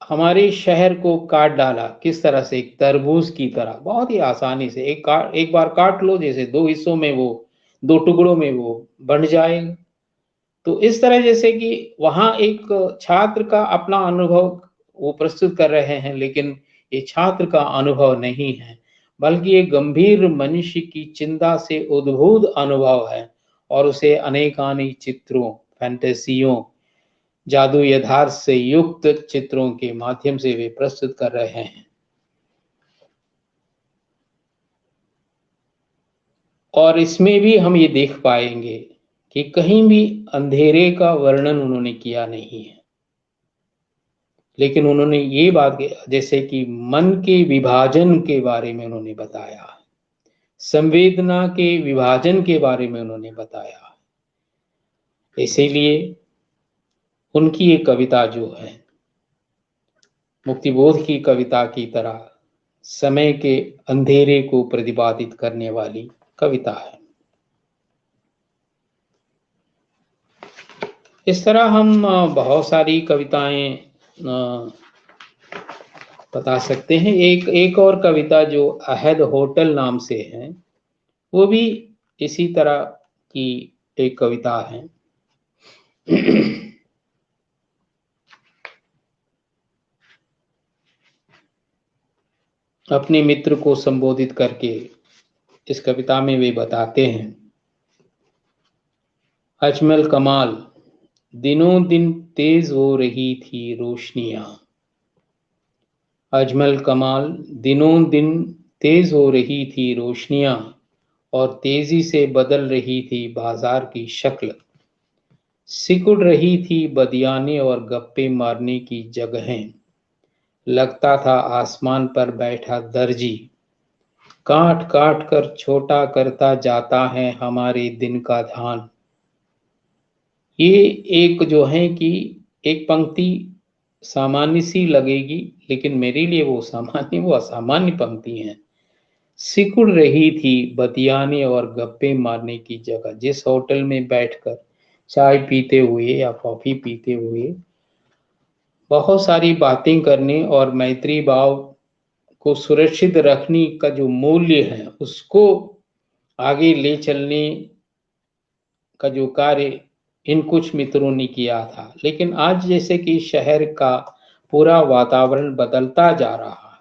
हमारे शहर को काट डाला। किस तरह से? एक तरबूज की तरह, बहुत ही आसानी से एक बार काट लो, जैसे दो हिस्सों में वो, दो टुकड़ों में वो बंट जाएगा। तो इस तरह जैसे कि वहां एक छात्र का अपना अनुभव वो प्रस्तुत कर रहे हैं, लेकिन ये छात्र का अनुभव नहीं है, बल्कि एक गंभीर मनुष्य की चिंता से उद्भूत अनुभव है, और उसे अनेकानेक चित्रों, फैंटेसियों, जादू यथार्थ से युक्त चित्रों के माध्यम से वे प्रस्तुत कर रहे हैं। और इसमें भी हम ये देख पाएंगे कि कहीं भी अंधेरे का वर्णन उन्होंने किया नहीं है, लेकिन उन्होंने ये बात, जैसे कि मन के विभाजन के बारे में उन्होंने बताया, संवेदना के विभाजन के बारे में उन्होंने बताया। इसीलिए उनकी ये कविता जो है मुक्तिबोध की कविता की तरह समय के अंधेरे को प्रतिपादित करने वाली कविता है। इस तरह हम बहुत सारी कविताएं बता सकते हैं। एक और कविता जो अहद होटल नाम से है, वो भी इसी तरह की एक कविता है। अपने मित्र को संबोधित करके इस कविता में वे बताते हैं, अजमल कमाल, दिनों दिन तेज हो रही थी रोशनियां। अजमल कमाल, दिनों दिन तेज हो रही थी रोशनियां और तेजी से बदल रही थी बाजार की शक्ल। सिकुड़ रही थी बदियाने और गप्पे मारने की जगहें। लगता था आसमान पर बैठा दर्जी काट काट कर छोटा करता जाता है हमारे दिन का धान। ये एक जो है कि एक पंक्ति सामान्य सी लगेगी, लेकिन मेरे लिए वो असामान्य पंक्ति है। सिकुड़ रही थी बतियाने और गप्पे मारने की जगह। जिस होटल में बैठकर चाय पीते हुए या कॉफी पीते हुए बहुत सारी बातें करने और मैत्री भाव को सुरक्षित रखने का जो मूल्य है उसको आगे ले चलने का जो कार्य इन कुछ मित्रों ने किया था, लेकिन आज जैसे कि शहर का पूरा वातावरण बदलता जा रहा है,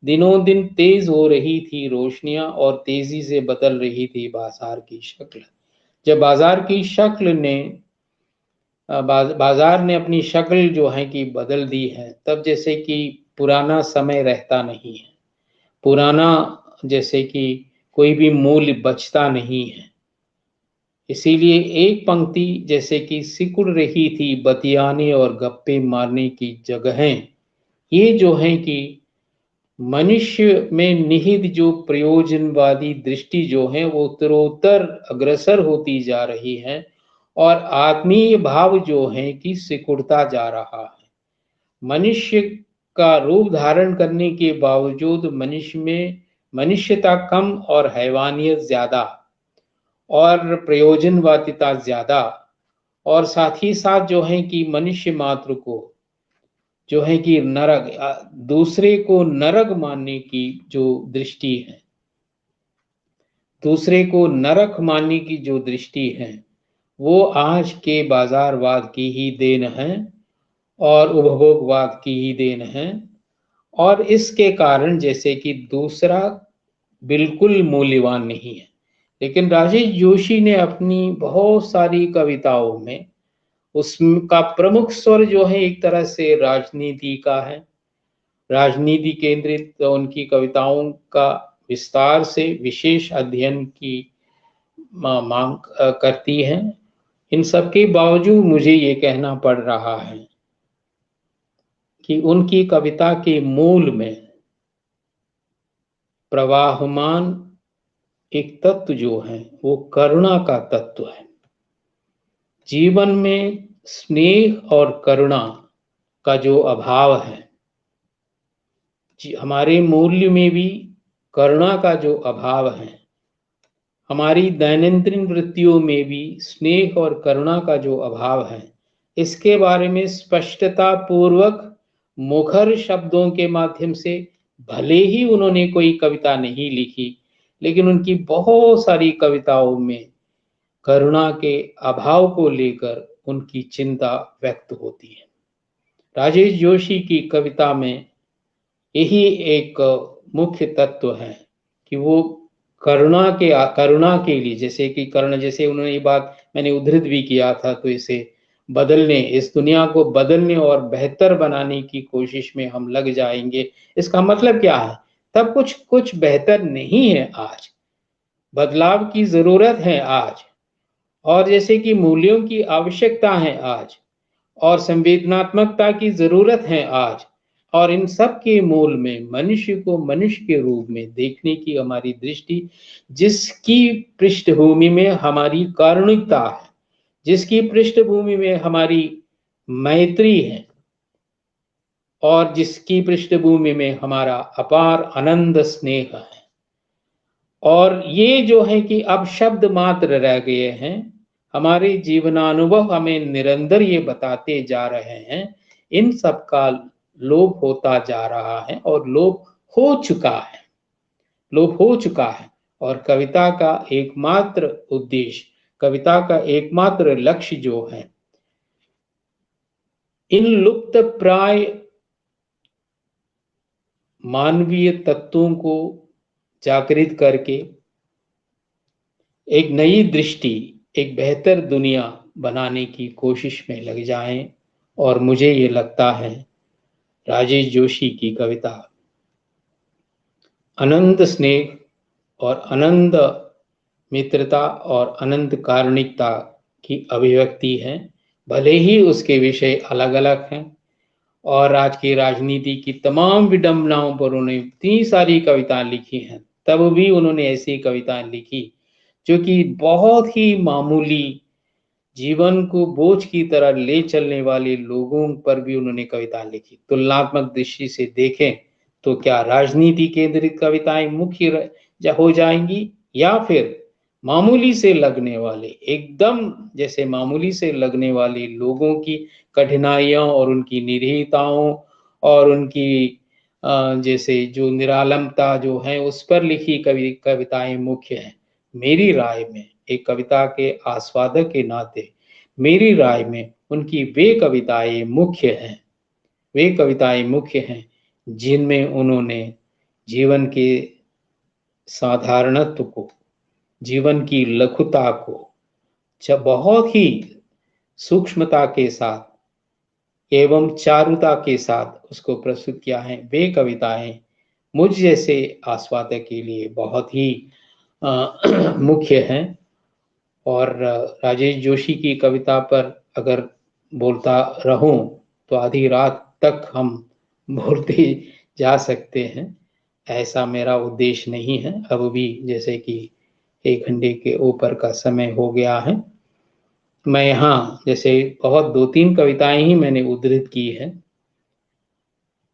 दिनों दिन तेज हो रही थी रोशनियां और तेजी से बदल रही थी बाजार की शक्ल। जब बाजार की शक्ल ने बाजार ने अपनी शक्ल जो है कि बदल दी है, तब जैसे कि पुराना समय रहता नहीं है, पुराना जैसे कि कोई भी मूल्य बचता नहीं है। इसीलिए एक पंक्ति जैसे कि सिकुड़ रही थी बतियाने और गप्पे मारने की जगहें, ये जो है कि मनुष्य में निहित जो प्रयोजनवादी दृष्टि जो है वो उत्तरोत्तर अग्रसर होती जा रही है और आत्मीय भाव जो है कि सिकुड़ता जा रहा है। मनुष्य का रूप धारण करने के बावजूद मनुष्य में मनुष्यता कम और हैवानियत ज्यादा और प्रयोजनवादिता ज्यादा, और साथ ही साथ जो है कि मनुष्य मात्र को जो है कि नरक, दूसरे को नरक मानने की जो दृष्टि है, दूसरे को नरक मानने की जो दृष्टि है, वो आज के बाजारवाद की ही देन है और उपभोगवाद की ही देन है। और इसके कारण जैसे कि दूसरा बिल्कुल मूल्यवान नहीं है। लेकिन राजेश जोशी ने अपनी बहुत सारी कविताओं में उसका प्रमुख स्वर जो है एक तरह से राजनीति का है, राजनीति केंद्रित तो उनकी कविताओं का विस्तार से विशेष अध्ययन की मांग करती है। इन सब के बावजूद मुझे ये कहना पड़ रहा है कि उनकी कविता के मूल में प्रवाहमान एक तत्व जो है वो करुणा का तत्व है। जीवन में स्नेह और करुणा का जो अभाव है, हमारे मूल्य में भी करुणा का जो अभाव है, हमारी दैनंदिन वृत्तियों में भी स्नेह और करुणा का जो अभाव है, इसके बारे में स्पष्टता पूर्वक मुखर शब्दों के माध्यम से भले ही उन्होंने कोई कविता नहीं लिखी, लेकिन उनकी बहुत सारी कविताओं में करुणा के अभाव को लेकर उनकी चिंता व्यक्त होती है। राजेश जोशी की कविता में यही एक मुख्य तत्व है कि वो करुणा के लिए, जैसे कि करुणा, जैसे उन्होंने ये बात मैंने उद्धृत भी किया था, तो इसे बदलने, इस दुनिया को बदलने और बेहतर बनाने की कोशिश में हम लग जाएंगे। इसका मतलब क्या है? तब कुछ बेहतर नहीं है आज, बदलाव की जरूरत है आज, और जैसे कि मूल्यों की आवश्यकता है आज, और संवेदनात्मकता की जरूरत है आज, और इन सब के मूल में मनुष्य को मनुष्य के रूप में देखने की हमारी दृष्टि, जिसकी पृष्ठभूमि में हमारी कारुणिकता है, जिसकी पृष्ठभूमि में हमारी मैत्री है, और जिसकी पृष्ठभूमि में हमारा अपार आनंद स्नेह है। और ये जो है कि अब शब्द मात्र रह गए हैं, हमारे जीवनानुभव हमें निरंतर ये बताते जा रहे हैं, इन सब का लोप होता जा रहा है और लोप हो चुका है, लोप हो चुका है। और कविता का एकमात्र उद्देश्य, कविता का एकमात्र लक्ष्य जो है, इन लुप्त प्राय मानवीय तत्वों को जागृत करके एक नई दृष्टि, एक बेहतर दुनिया बनाने की कोशिश में लग जाएं। और मुझे ये लगता है राजेश जोशी की कविता अनंत स्नेह और अनंत मित्रता और अनंत कारुणिकता की अभिव्यक्ति है। भले ही उसके विषय अलग अलग हैं और आज की राजनीति की तमाम विडंबनाओं पर उन्होंने इतनी सारी कविताएं लिखी हैं, तब भी उन्होंने ऐसी कविताएं लिखी जो कि बहुत ही मामूली जीवन को बोझ की तरह ले चलने वाले लोगों पर भी उन्होंने कविता लिखी। तुलनात्मक दृष्टि से देखें तो क्या राजनीति केंद्रित कविताएं मुख्य हो जाएंगी, या फिर मामूली से लगने वाले, एकदम जैसे मामूली से लगने वाले लोगों की कठिनाइयों और उनकी निरीहताओं और उनकी जैसे जो निरालंबता जो है उस पर लिखी कविताएं मुख्य हैं। मेरी राय में, एक कविता के आस्वादक के नाते मेरी राय में उनकी वे कविताएं मुख्य हैं, वे कविताएं मुख्य हैं जिनमें उन्होंने जीवन के साधारणत्व को, जीवन की लघुता को जब बहुत ही सूक्ष्मता के साथ एवं चारुता के साथ उसको प्रस्तुत किया है। वे कविताएं मुझ जैसे आस्वादक के लिए बहुत ही मुख्य हैं। और राजेश जोशी की कविता पर अगर बोलता रहूं तो आधी रात तक हम बोलते जा सकते हैं। ऐसा मेरा उद्देश्य नहीं है। अब भी जैसे कि 1 घंटे के ऊपर का समय हो गया है, मैं यहाँ जैसे बहुत 2-3 कविताएं ही मैंने उद्धृत की है।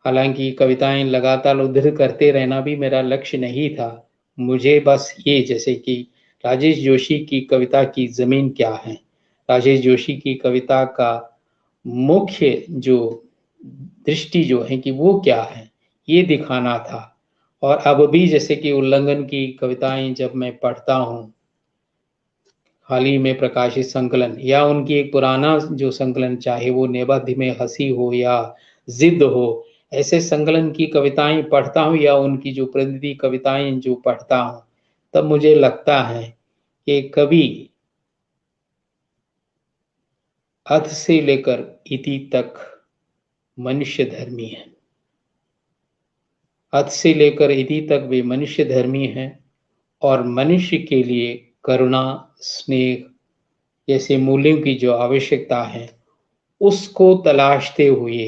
हालांकि कविताएं लगातार उद्धृत करते रहना भी मेरा लक्ष्य नहीं था। मुझे बस ये, जैसे कि राजेश जोशी की कविता की जमीन क्या है, राजेश जोशी की कविता का मुख्य जो दृष्टि जो है कि वो क्या है, ये दिखाना था। और अब भी जैसे कि उल्लंघन की कविताएं जब मैं पढ़ता हूँ, हाल ही में प्रकाशित संकलन या उनकी एक पुराना जो संकलन, चाहे वो नेपथ्य में हंसी हो या जिद हो, ऐसे संकलन की कविताएं पढ़ता हूँ या उनकी जो प्रतिनिधि कविताएं जो पढ़ता हूँ, तब मुझे लगता है कि कवि अध से लेकर इति तक मनुष्य धर्मी है। अध से लेकर इति तक वे मनुष्य धर्मी हैं और मनुष्य के लिए करुणा, स्नेह जैसे मूल्यों की जो आवश्यकता है उसको तलाशते हुए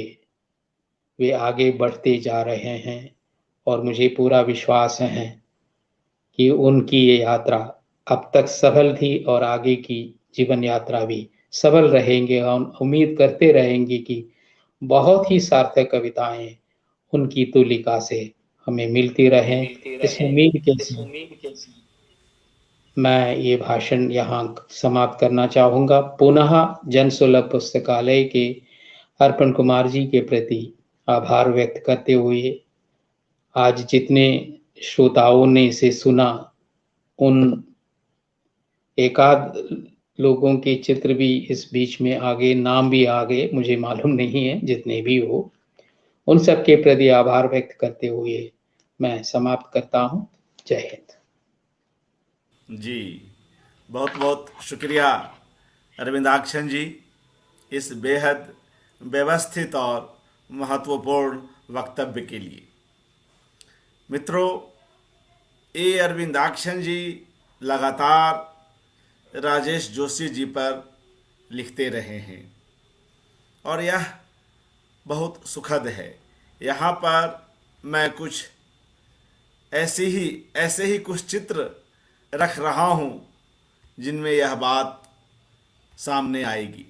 वे आगे बढ़ते जा रहे हैं। और मुझे पूरा विश्वास है कि उनकी ये यात्रा अब तक सफल थी और आगे की जीवन यात्रा भी सफल रहेंगे। हम उम्मीद करते रहेंगे कि बहुत ही सार्थक कविताएं उनकी तुलिका से हमें मिलती रहें। इस उम्मीद के साथ मैं ये भाषण यहाँ समाप्त करना चाहूँगा। पुनः जन सुलभ पुस्तकालय के अर्पण कुमार जी के प्रति आभार व्यक्त करते हुए, आज जितने श्रोताओं ने इसे सुना, उन एकाध लोगों के चित्र भी इस बीच में आगे, नाम भी आ गए, मुझे मालूम नहीं है, जितने भी हो उन सब के प्रति आभार व्यक्त करते हुए मैं समाप्त करता हूँ। जय हिंद। जी, बहुत बहुत शुक्रिया अरविंदाक्षन जी, इस बेहद व्यवस्थित और महत्वपूर्ण वक्तव्य के लिए। मित्रों, ए अरविंदाक्षन जी लगातार राजेश जोशी जी पर लिखते रहे हैं और यह बहुत सुखद है। यहाँ पर मैं कुछ ऐसे ही कुछ चित्र रख रहा हूँ जिनमें यह बात सामने आएगी।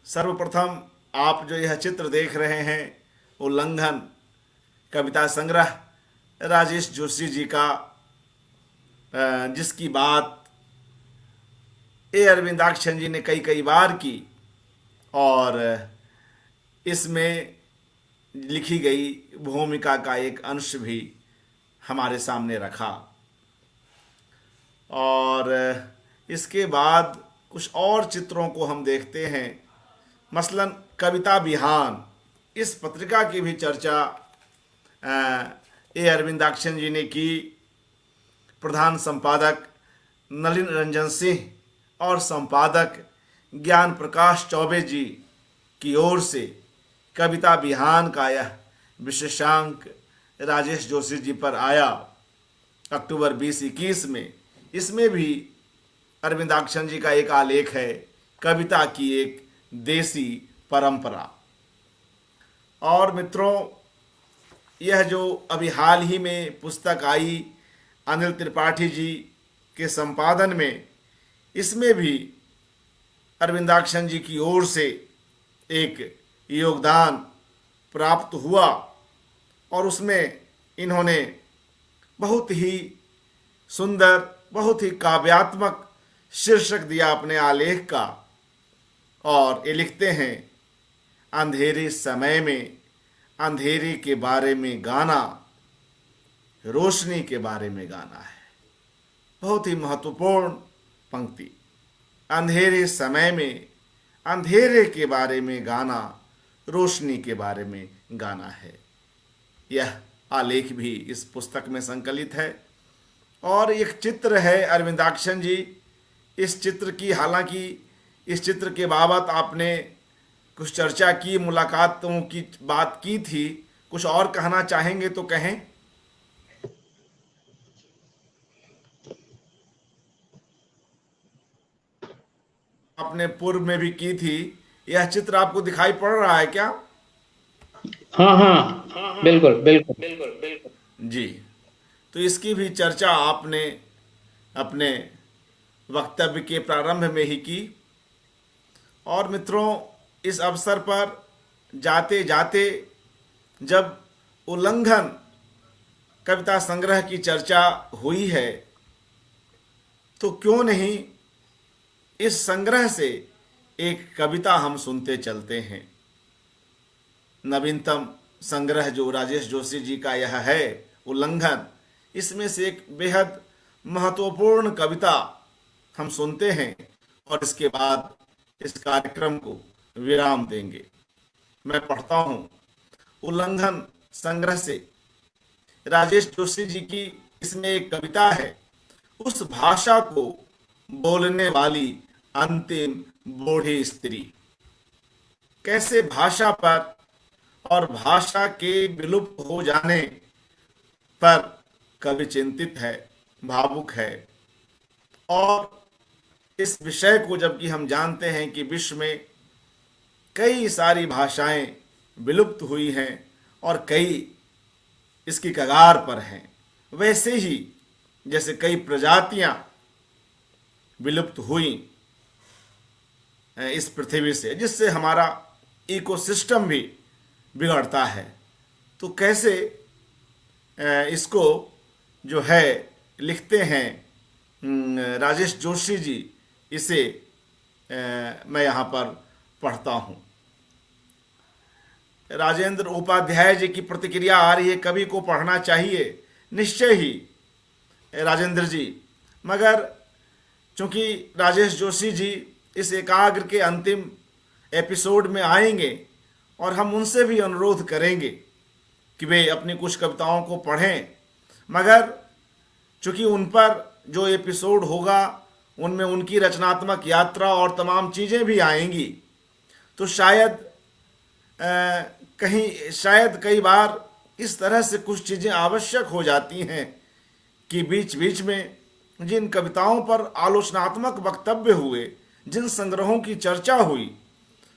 सर्वप्रथम आप जो यह चित्र देख रहे हैं, उल्लंघन कविता संग्रह राजेश जोशी जी का, जिसकी बात ए अरविंदाक्षन जी ने कई बार की और इसमें लिखी गई भूमिका का एक अंश भी हमारे सामने रखा। और इसके बाद कुछ और चित्रों को हम देखते हैं। मसलन कविता बिहान, इस पत्रिका की भी चर्चा ए अरविंदाक्षन जी ने की। प्रधान संपादक नलिन रंजन सिंह और संपादक ज्ञान प्रकाश चौबे जी की ओर से कविता बिहान का यह विशेषांक राजेश जोशी जी पर आया अक्टूबर 2021 में। इसमें भी अरविंदाक्षन जी का एक आलेख है, कविता की एक देसी परंपरा। और मित्रों, यह जो अभी हाल ही में पुस्तक आई अनिल त्रिपाठी जी के संपादन में, इसमें भी अरविंदाक्षन जी की ओर से एक योगदान प्राप्त हुआ और उसमें इन्होंने बहुत ही सुंदर, बहुत ही काव्यात्मक शीर्षक दिया अपने आलेख का। और ये लिखते हैं, अंधेरे समय में अंधेरे के बारे में गाना रोशनी के बारे में गाना है। बहुत ही महत्वपूर्ण पंक्ति। अंधेरे समय में अंधेरे के बारे में गाना रोशनी के बारे में गाना है। यह आलेख भी इस पुस्तक में संकलित है। और एक चित्र है अरविंदाक्षन जी, इस चित्र की, हालांकि इस चित्र के बाबत आपने कुछ चर्चा की, मुलाकातों की बात की थी, कुछ और कहना चाहेंगे तो कहें। आपने पूर्व में भी की थी। यह चित्र आपको दिखाई पड़ रहा है क्या? हाँ हाँ, बिल्कुल बिल्कुल जी। तो इसकी भी चर्चा आपने अपने वक्तव्य के प्रारंभ में ही की। और मित्रों, इस अवसर पर जाते जाते जब उल्लंघन कविता संग्रह की चर्चा हुई है, तो क्यों नहीं इस संग्रह से एक कविता हम सुनते चलते हैं। नवीनतम संग्रह जो राजेश जोशी जी का यह है उल्लंघन, इसमें से एक बेहद महत्वपूर्ण कविता हम सुनते हैं और इसके बाद इस कार्यक्रम को विराम देंगे। मैं पढ़ता हूँ उल्लंघन संग्रह से राजेश जोशी जी की। इसमें एक कविता है, उस भाषा को बोलने वाली अंतिम बूढ़ी स्त्री। कैसे भाषा पर और भाषा के विलुप्त हो जाने पर कवि चिंतित है, भावुक है। और इस विषय को जबकि हम जानते हैं कि विश्व में कई सारी भाषाएं विलुप्त हुई हैं और कई इसकी कगार पर हैं, वैसे ही जैसे कई प्रजातियां विलुप्त हुई इस पृथ्वी से, जिससे हमारा इकोसिस्टम भी बिगड़ता है, तो कैसे इसको जो है लिखते हैं राजेश जोशी जी, इसे मैं यहाँ पर पढ़ता हूँ। राजेंद्र उपाध्याय जी की प्रतिक्रिया आ रही है, कवि को पढ़ना चाहिए। निश्चय ही राजेंद्र जी, मगर चूंकि राजेश जोशी जी इस एकाग्र के अंतिम एपिसोड में आएंगे और हम उनसे भी अनुरोध करेंगे कि वे अपनी कुछ कविताओं को पढ़ें, मगर चूंकि उन पर जो एपिसोड होगा उनमें उनकी रचनात्मक यात्रा और तमाम चीज़ें भी आएंगी, तो शायद कई बार इस तरह से कुछ चीज़ें आवश्यक हो जाती हैं कि बीच बीच में जिन कविताओं पर आलोचनात्मक वक्तव्य हुए, जिन संग्रहों की चर्चा हुई,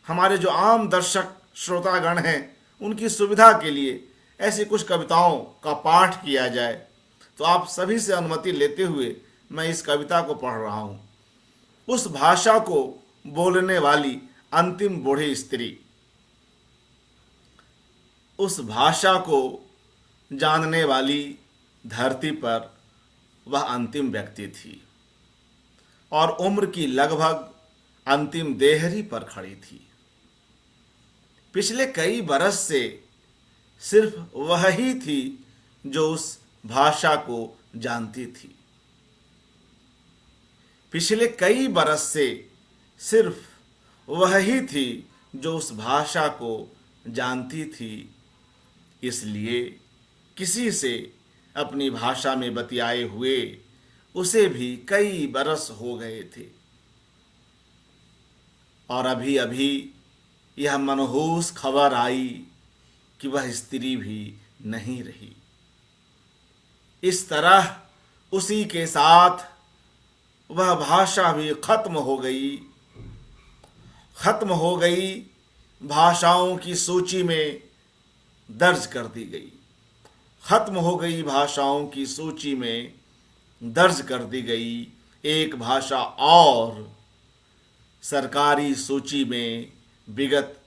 हमारे जो आम दर्शक श्रोतागण हैं उनकी सुविधा के लिए ऐसी कुछ कविताओं का पाठ किया जाए। तो आप सभी से अनुमति लेते हुए मैं इस कविता को पढ़ रहा हूँ। उस भाषा को बोलने वाली अंतिम बूढ़ी स्त्री। उस भाषा को जानने वाली धरती पर वह अंतिम व्यक्ति थी और उम्र की लगभग अंतिम देहरी पर खड़ी थी। पिछले कई बरस से सिर्फ वह ही थी जो उस भाषा को जानती थी। पिछले कई बरस से सिर्फ वह ही थी जो उस भाषा को जानती थी। इसलिए किसी से अपनी भाषा में बतियाए हुए उसे भी कई बरस हो गए थे और अभी अभी यह मनहूस खबर आई कि वह स्त्री भी नहीं रही। इस तरह उसी के साथ वह भाषा भी खत्म हो गई, खत्म हो गई, भाषाओं की सूची में दर्ज कर दी गई, खत्म हो गई, भाषाओं की सूची में दर्ज कर दी गई। एक भाषा और सरकारी सूची में विगत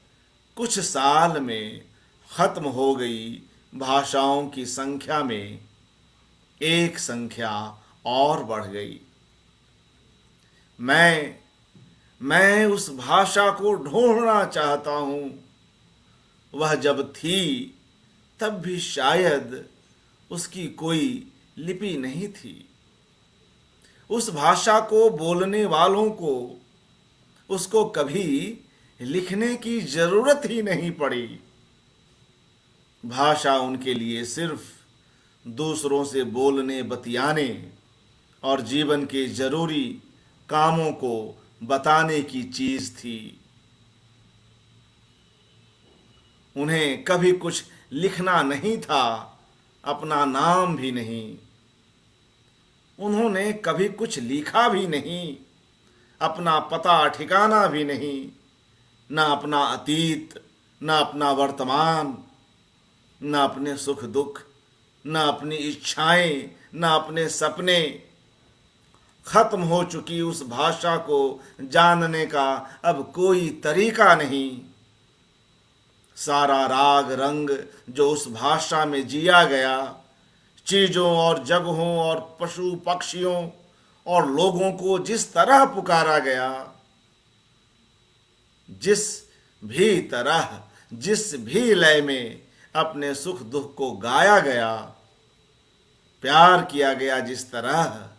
कुछ साल में खत्म हो गई। भाषाओं की संख्या में एक संख्या और बढ़ गई। मैं उस भाषा को ढूंढना चाहता हूँ। वह जब थी तब भी शायद उसकी कोई लिपि नहीं थी। उस भाषा को बोलने वालों को उसको कभी लिखने की जरूरत ही नहीं पड़ी। भाषा उनके लिए सिर्फ दूसरों से बोलने, बतियाने और जीवन के जरूरी कामों को बताने की चीज थी। उन्हें कभी कुछ लिखना नहीं था, अपना नाम भी नहीं। उन्होंने कभी कुछ लिखा भी नहीं, अपना पता ठिकाना भी नहीं, न अपना अतीत, न अपना वर्तमान, न अपने सुख दुख, न अपनी इच्छाएं, न अपने सपने। खत्म हो चुकी उस भाषा को जानने का अब कोई तरीका नहीं। सारा राग रंग जो उस भाषा में जिया गया, चीजों और जगहों और पशु पक्षियों और लोगों को जिस तरह पुकारा गया, जिस भी तरह, जिस भी लय में अपने सुख दुख को गाया गया, प्यार किया गया जिस तरह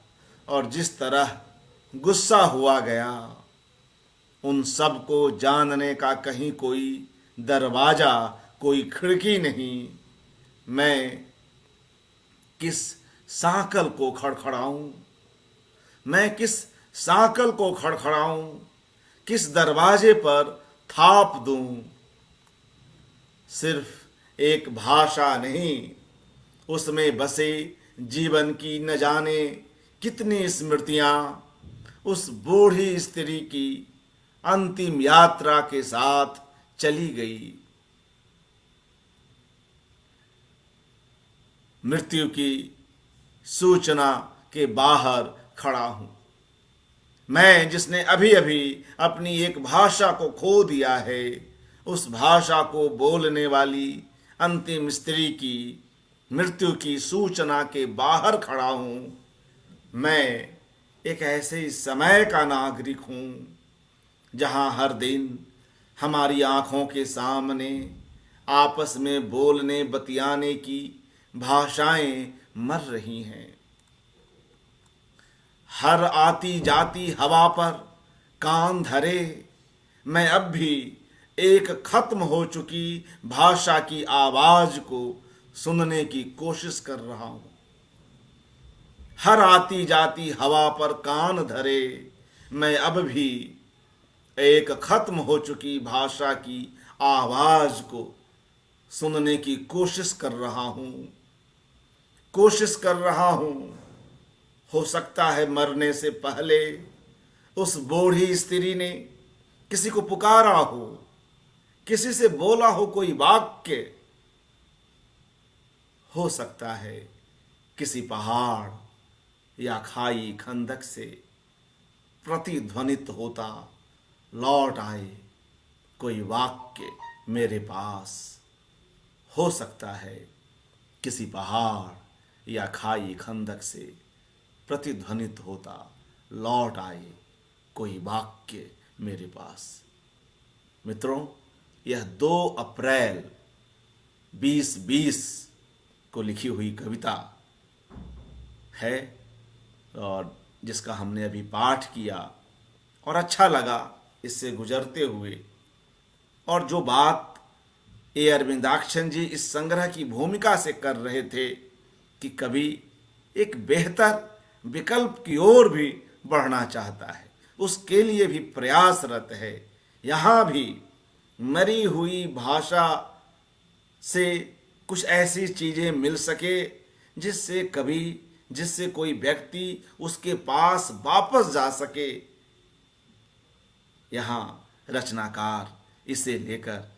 और जिस तरह गुस्सा हुआ गया, उन सब को जानने का कहीं कोई दरवाजा, कोई खिड़की नहीं। मैं किस सांकल को खड़खड़ाऊं, मैं किस सांकल को खड़खड़ाऊं, किस दरवाजे पर थाप दूं। सिर्फ एक भाषा नहीं, उसमें बसे जीवन की न जाने कितनी स्मृतियां उस बूढ़ी स्त्री की अंतिम यात्रा के साथ चली गई। मृत्यु की सूचना के बाहर खड़ा हूं मैं, जिसने अभी अभी अपनी एक भाषा को खो दिया है। उस भाषा को बोलने वाली अंतिम स्त्री की मृत्यु की सूचना के बाहर खड़ा हूं मैं। एक ऐसे समय का नागरिक हूं जहां हर दिन हमारी आंखों के सामने आपस में बोलने बतियाने की भाषाएं मर रही हैं। हर आती जाती हवा पर कान धरे मैं अब भी एक खत्म हो चुकी भाषा की आवाज को सुनने की कोशिश कर रहा हूं। हर आती जाती हवा पर कान धरे मैं अब भी एक खत्म हो चुकी भाषा की आवाज को सुनने की कोशिश कर रहा हूं, कोशिश कर रहा हूं। हो सकता है मरने से पहले उस बूढ़ी स्त्री ने किसी को पुकारा हो, किसी से बोला हो कोई वाक्य। हो सकता है किसी पहाड़ या खाई खंदक से प्रतिध्वनित होता लौट आए कोई वाक्य मेरे पास। हो सकता है किसी पहाड़ या खाई खंदक से प्रतिध्वनित होता लौट आए कोई वाक्य मेरे पास। मित्रों, यह 2 अप्रैल 2020 को लिखी हुई कविता है और जिसका हमने अभी पाठ किया और अच्छा लगा इससे गुजरते हुए। और जो बात ए अरविंदाक्षन जी इस संग्रह की भूमिका से कर रहे थे कि कवि एक बेहतर विकल्प की ओर भी बढ़ना चाहता है, उसके लिए भी प्रयासरत है। यहाँ भी मरी हुई भाषा से कुछ ऐसी चीज़ें मिल सके जिससे कोई व्यक्ति उसके पास वापस जा सके। यहाँ रचनाकार इसे लेकर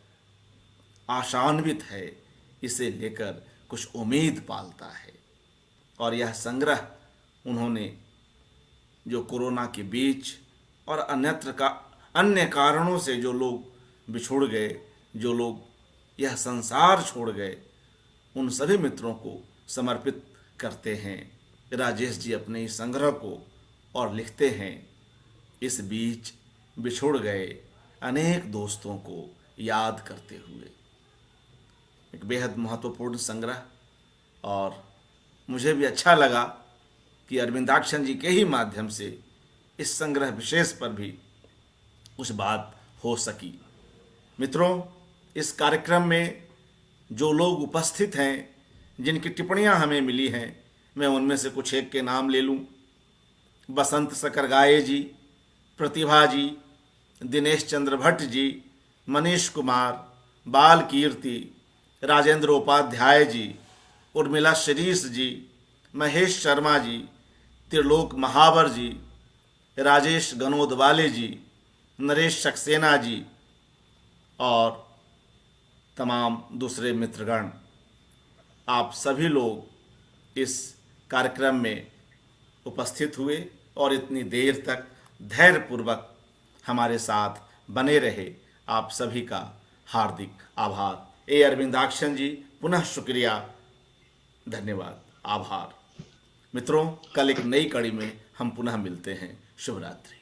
आशान्वित है, इसे लेकर कुछ उम्मीद पालता है। और यह संग्रह उन्होंने जो कोरोना के बीच और अन्य कारणों से जो लोग बिछुड़ गए, जो लोग यह संसार छोड़ गए, उन सभी मित्रों को समर्पित करते हैं राजेश जी अपने इस संग्रह को। और लिखते हैं, इस बीच बिछुड़ गए अनेक दोस्तों को याद करते हुए। एक बेहद महत्वपूर्ण संग्रह, और मुझे भी अच्छा लगा कि अरविंदाक्षन जी के ही माध्यम से इस संग्रह विशेष पर भी कुछ बात हो सकी। मित्रों, इस कार्यक्रम में जो लोग उपस्थित हैं, जिनकी टिप्पणियां हमें मिली हैं, मैं उनमें से कुछ एक के नाम ले लूं। बसंत सकरगाये जी, प्रतिभा जी, दिनेश चंद्र भट्ट जी, मनीष कुमार, बाल कीर्ति, राजेंद्र उपाध्याय जी, उर्मिला शिरीष जी, महेश शर्मा जी, त्रिलोक महावर जी, राजेश गनोदवाले जी, नरेश सक्सेना जी और तमाम दूसरे मित्रगण। आप सभी लोग इस कार्यक्रम में उपस्थित हुए और इतनी देर तक धैर्यपूर्वक हमारे साथ बने रहे। आप सभी का हार्दिक आभार। ए अरविंदाक्षन जी, पुनः शुक्रिया, धन्यवाद, आभार। मित्रों, कल एक नई कड़ी में हम पुनः मिलते हैं। शुभ रात्रि।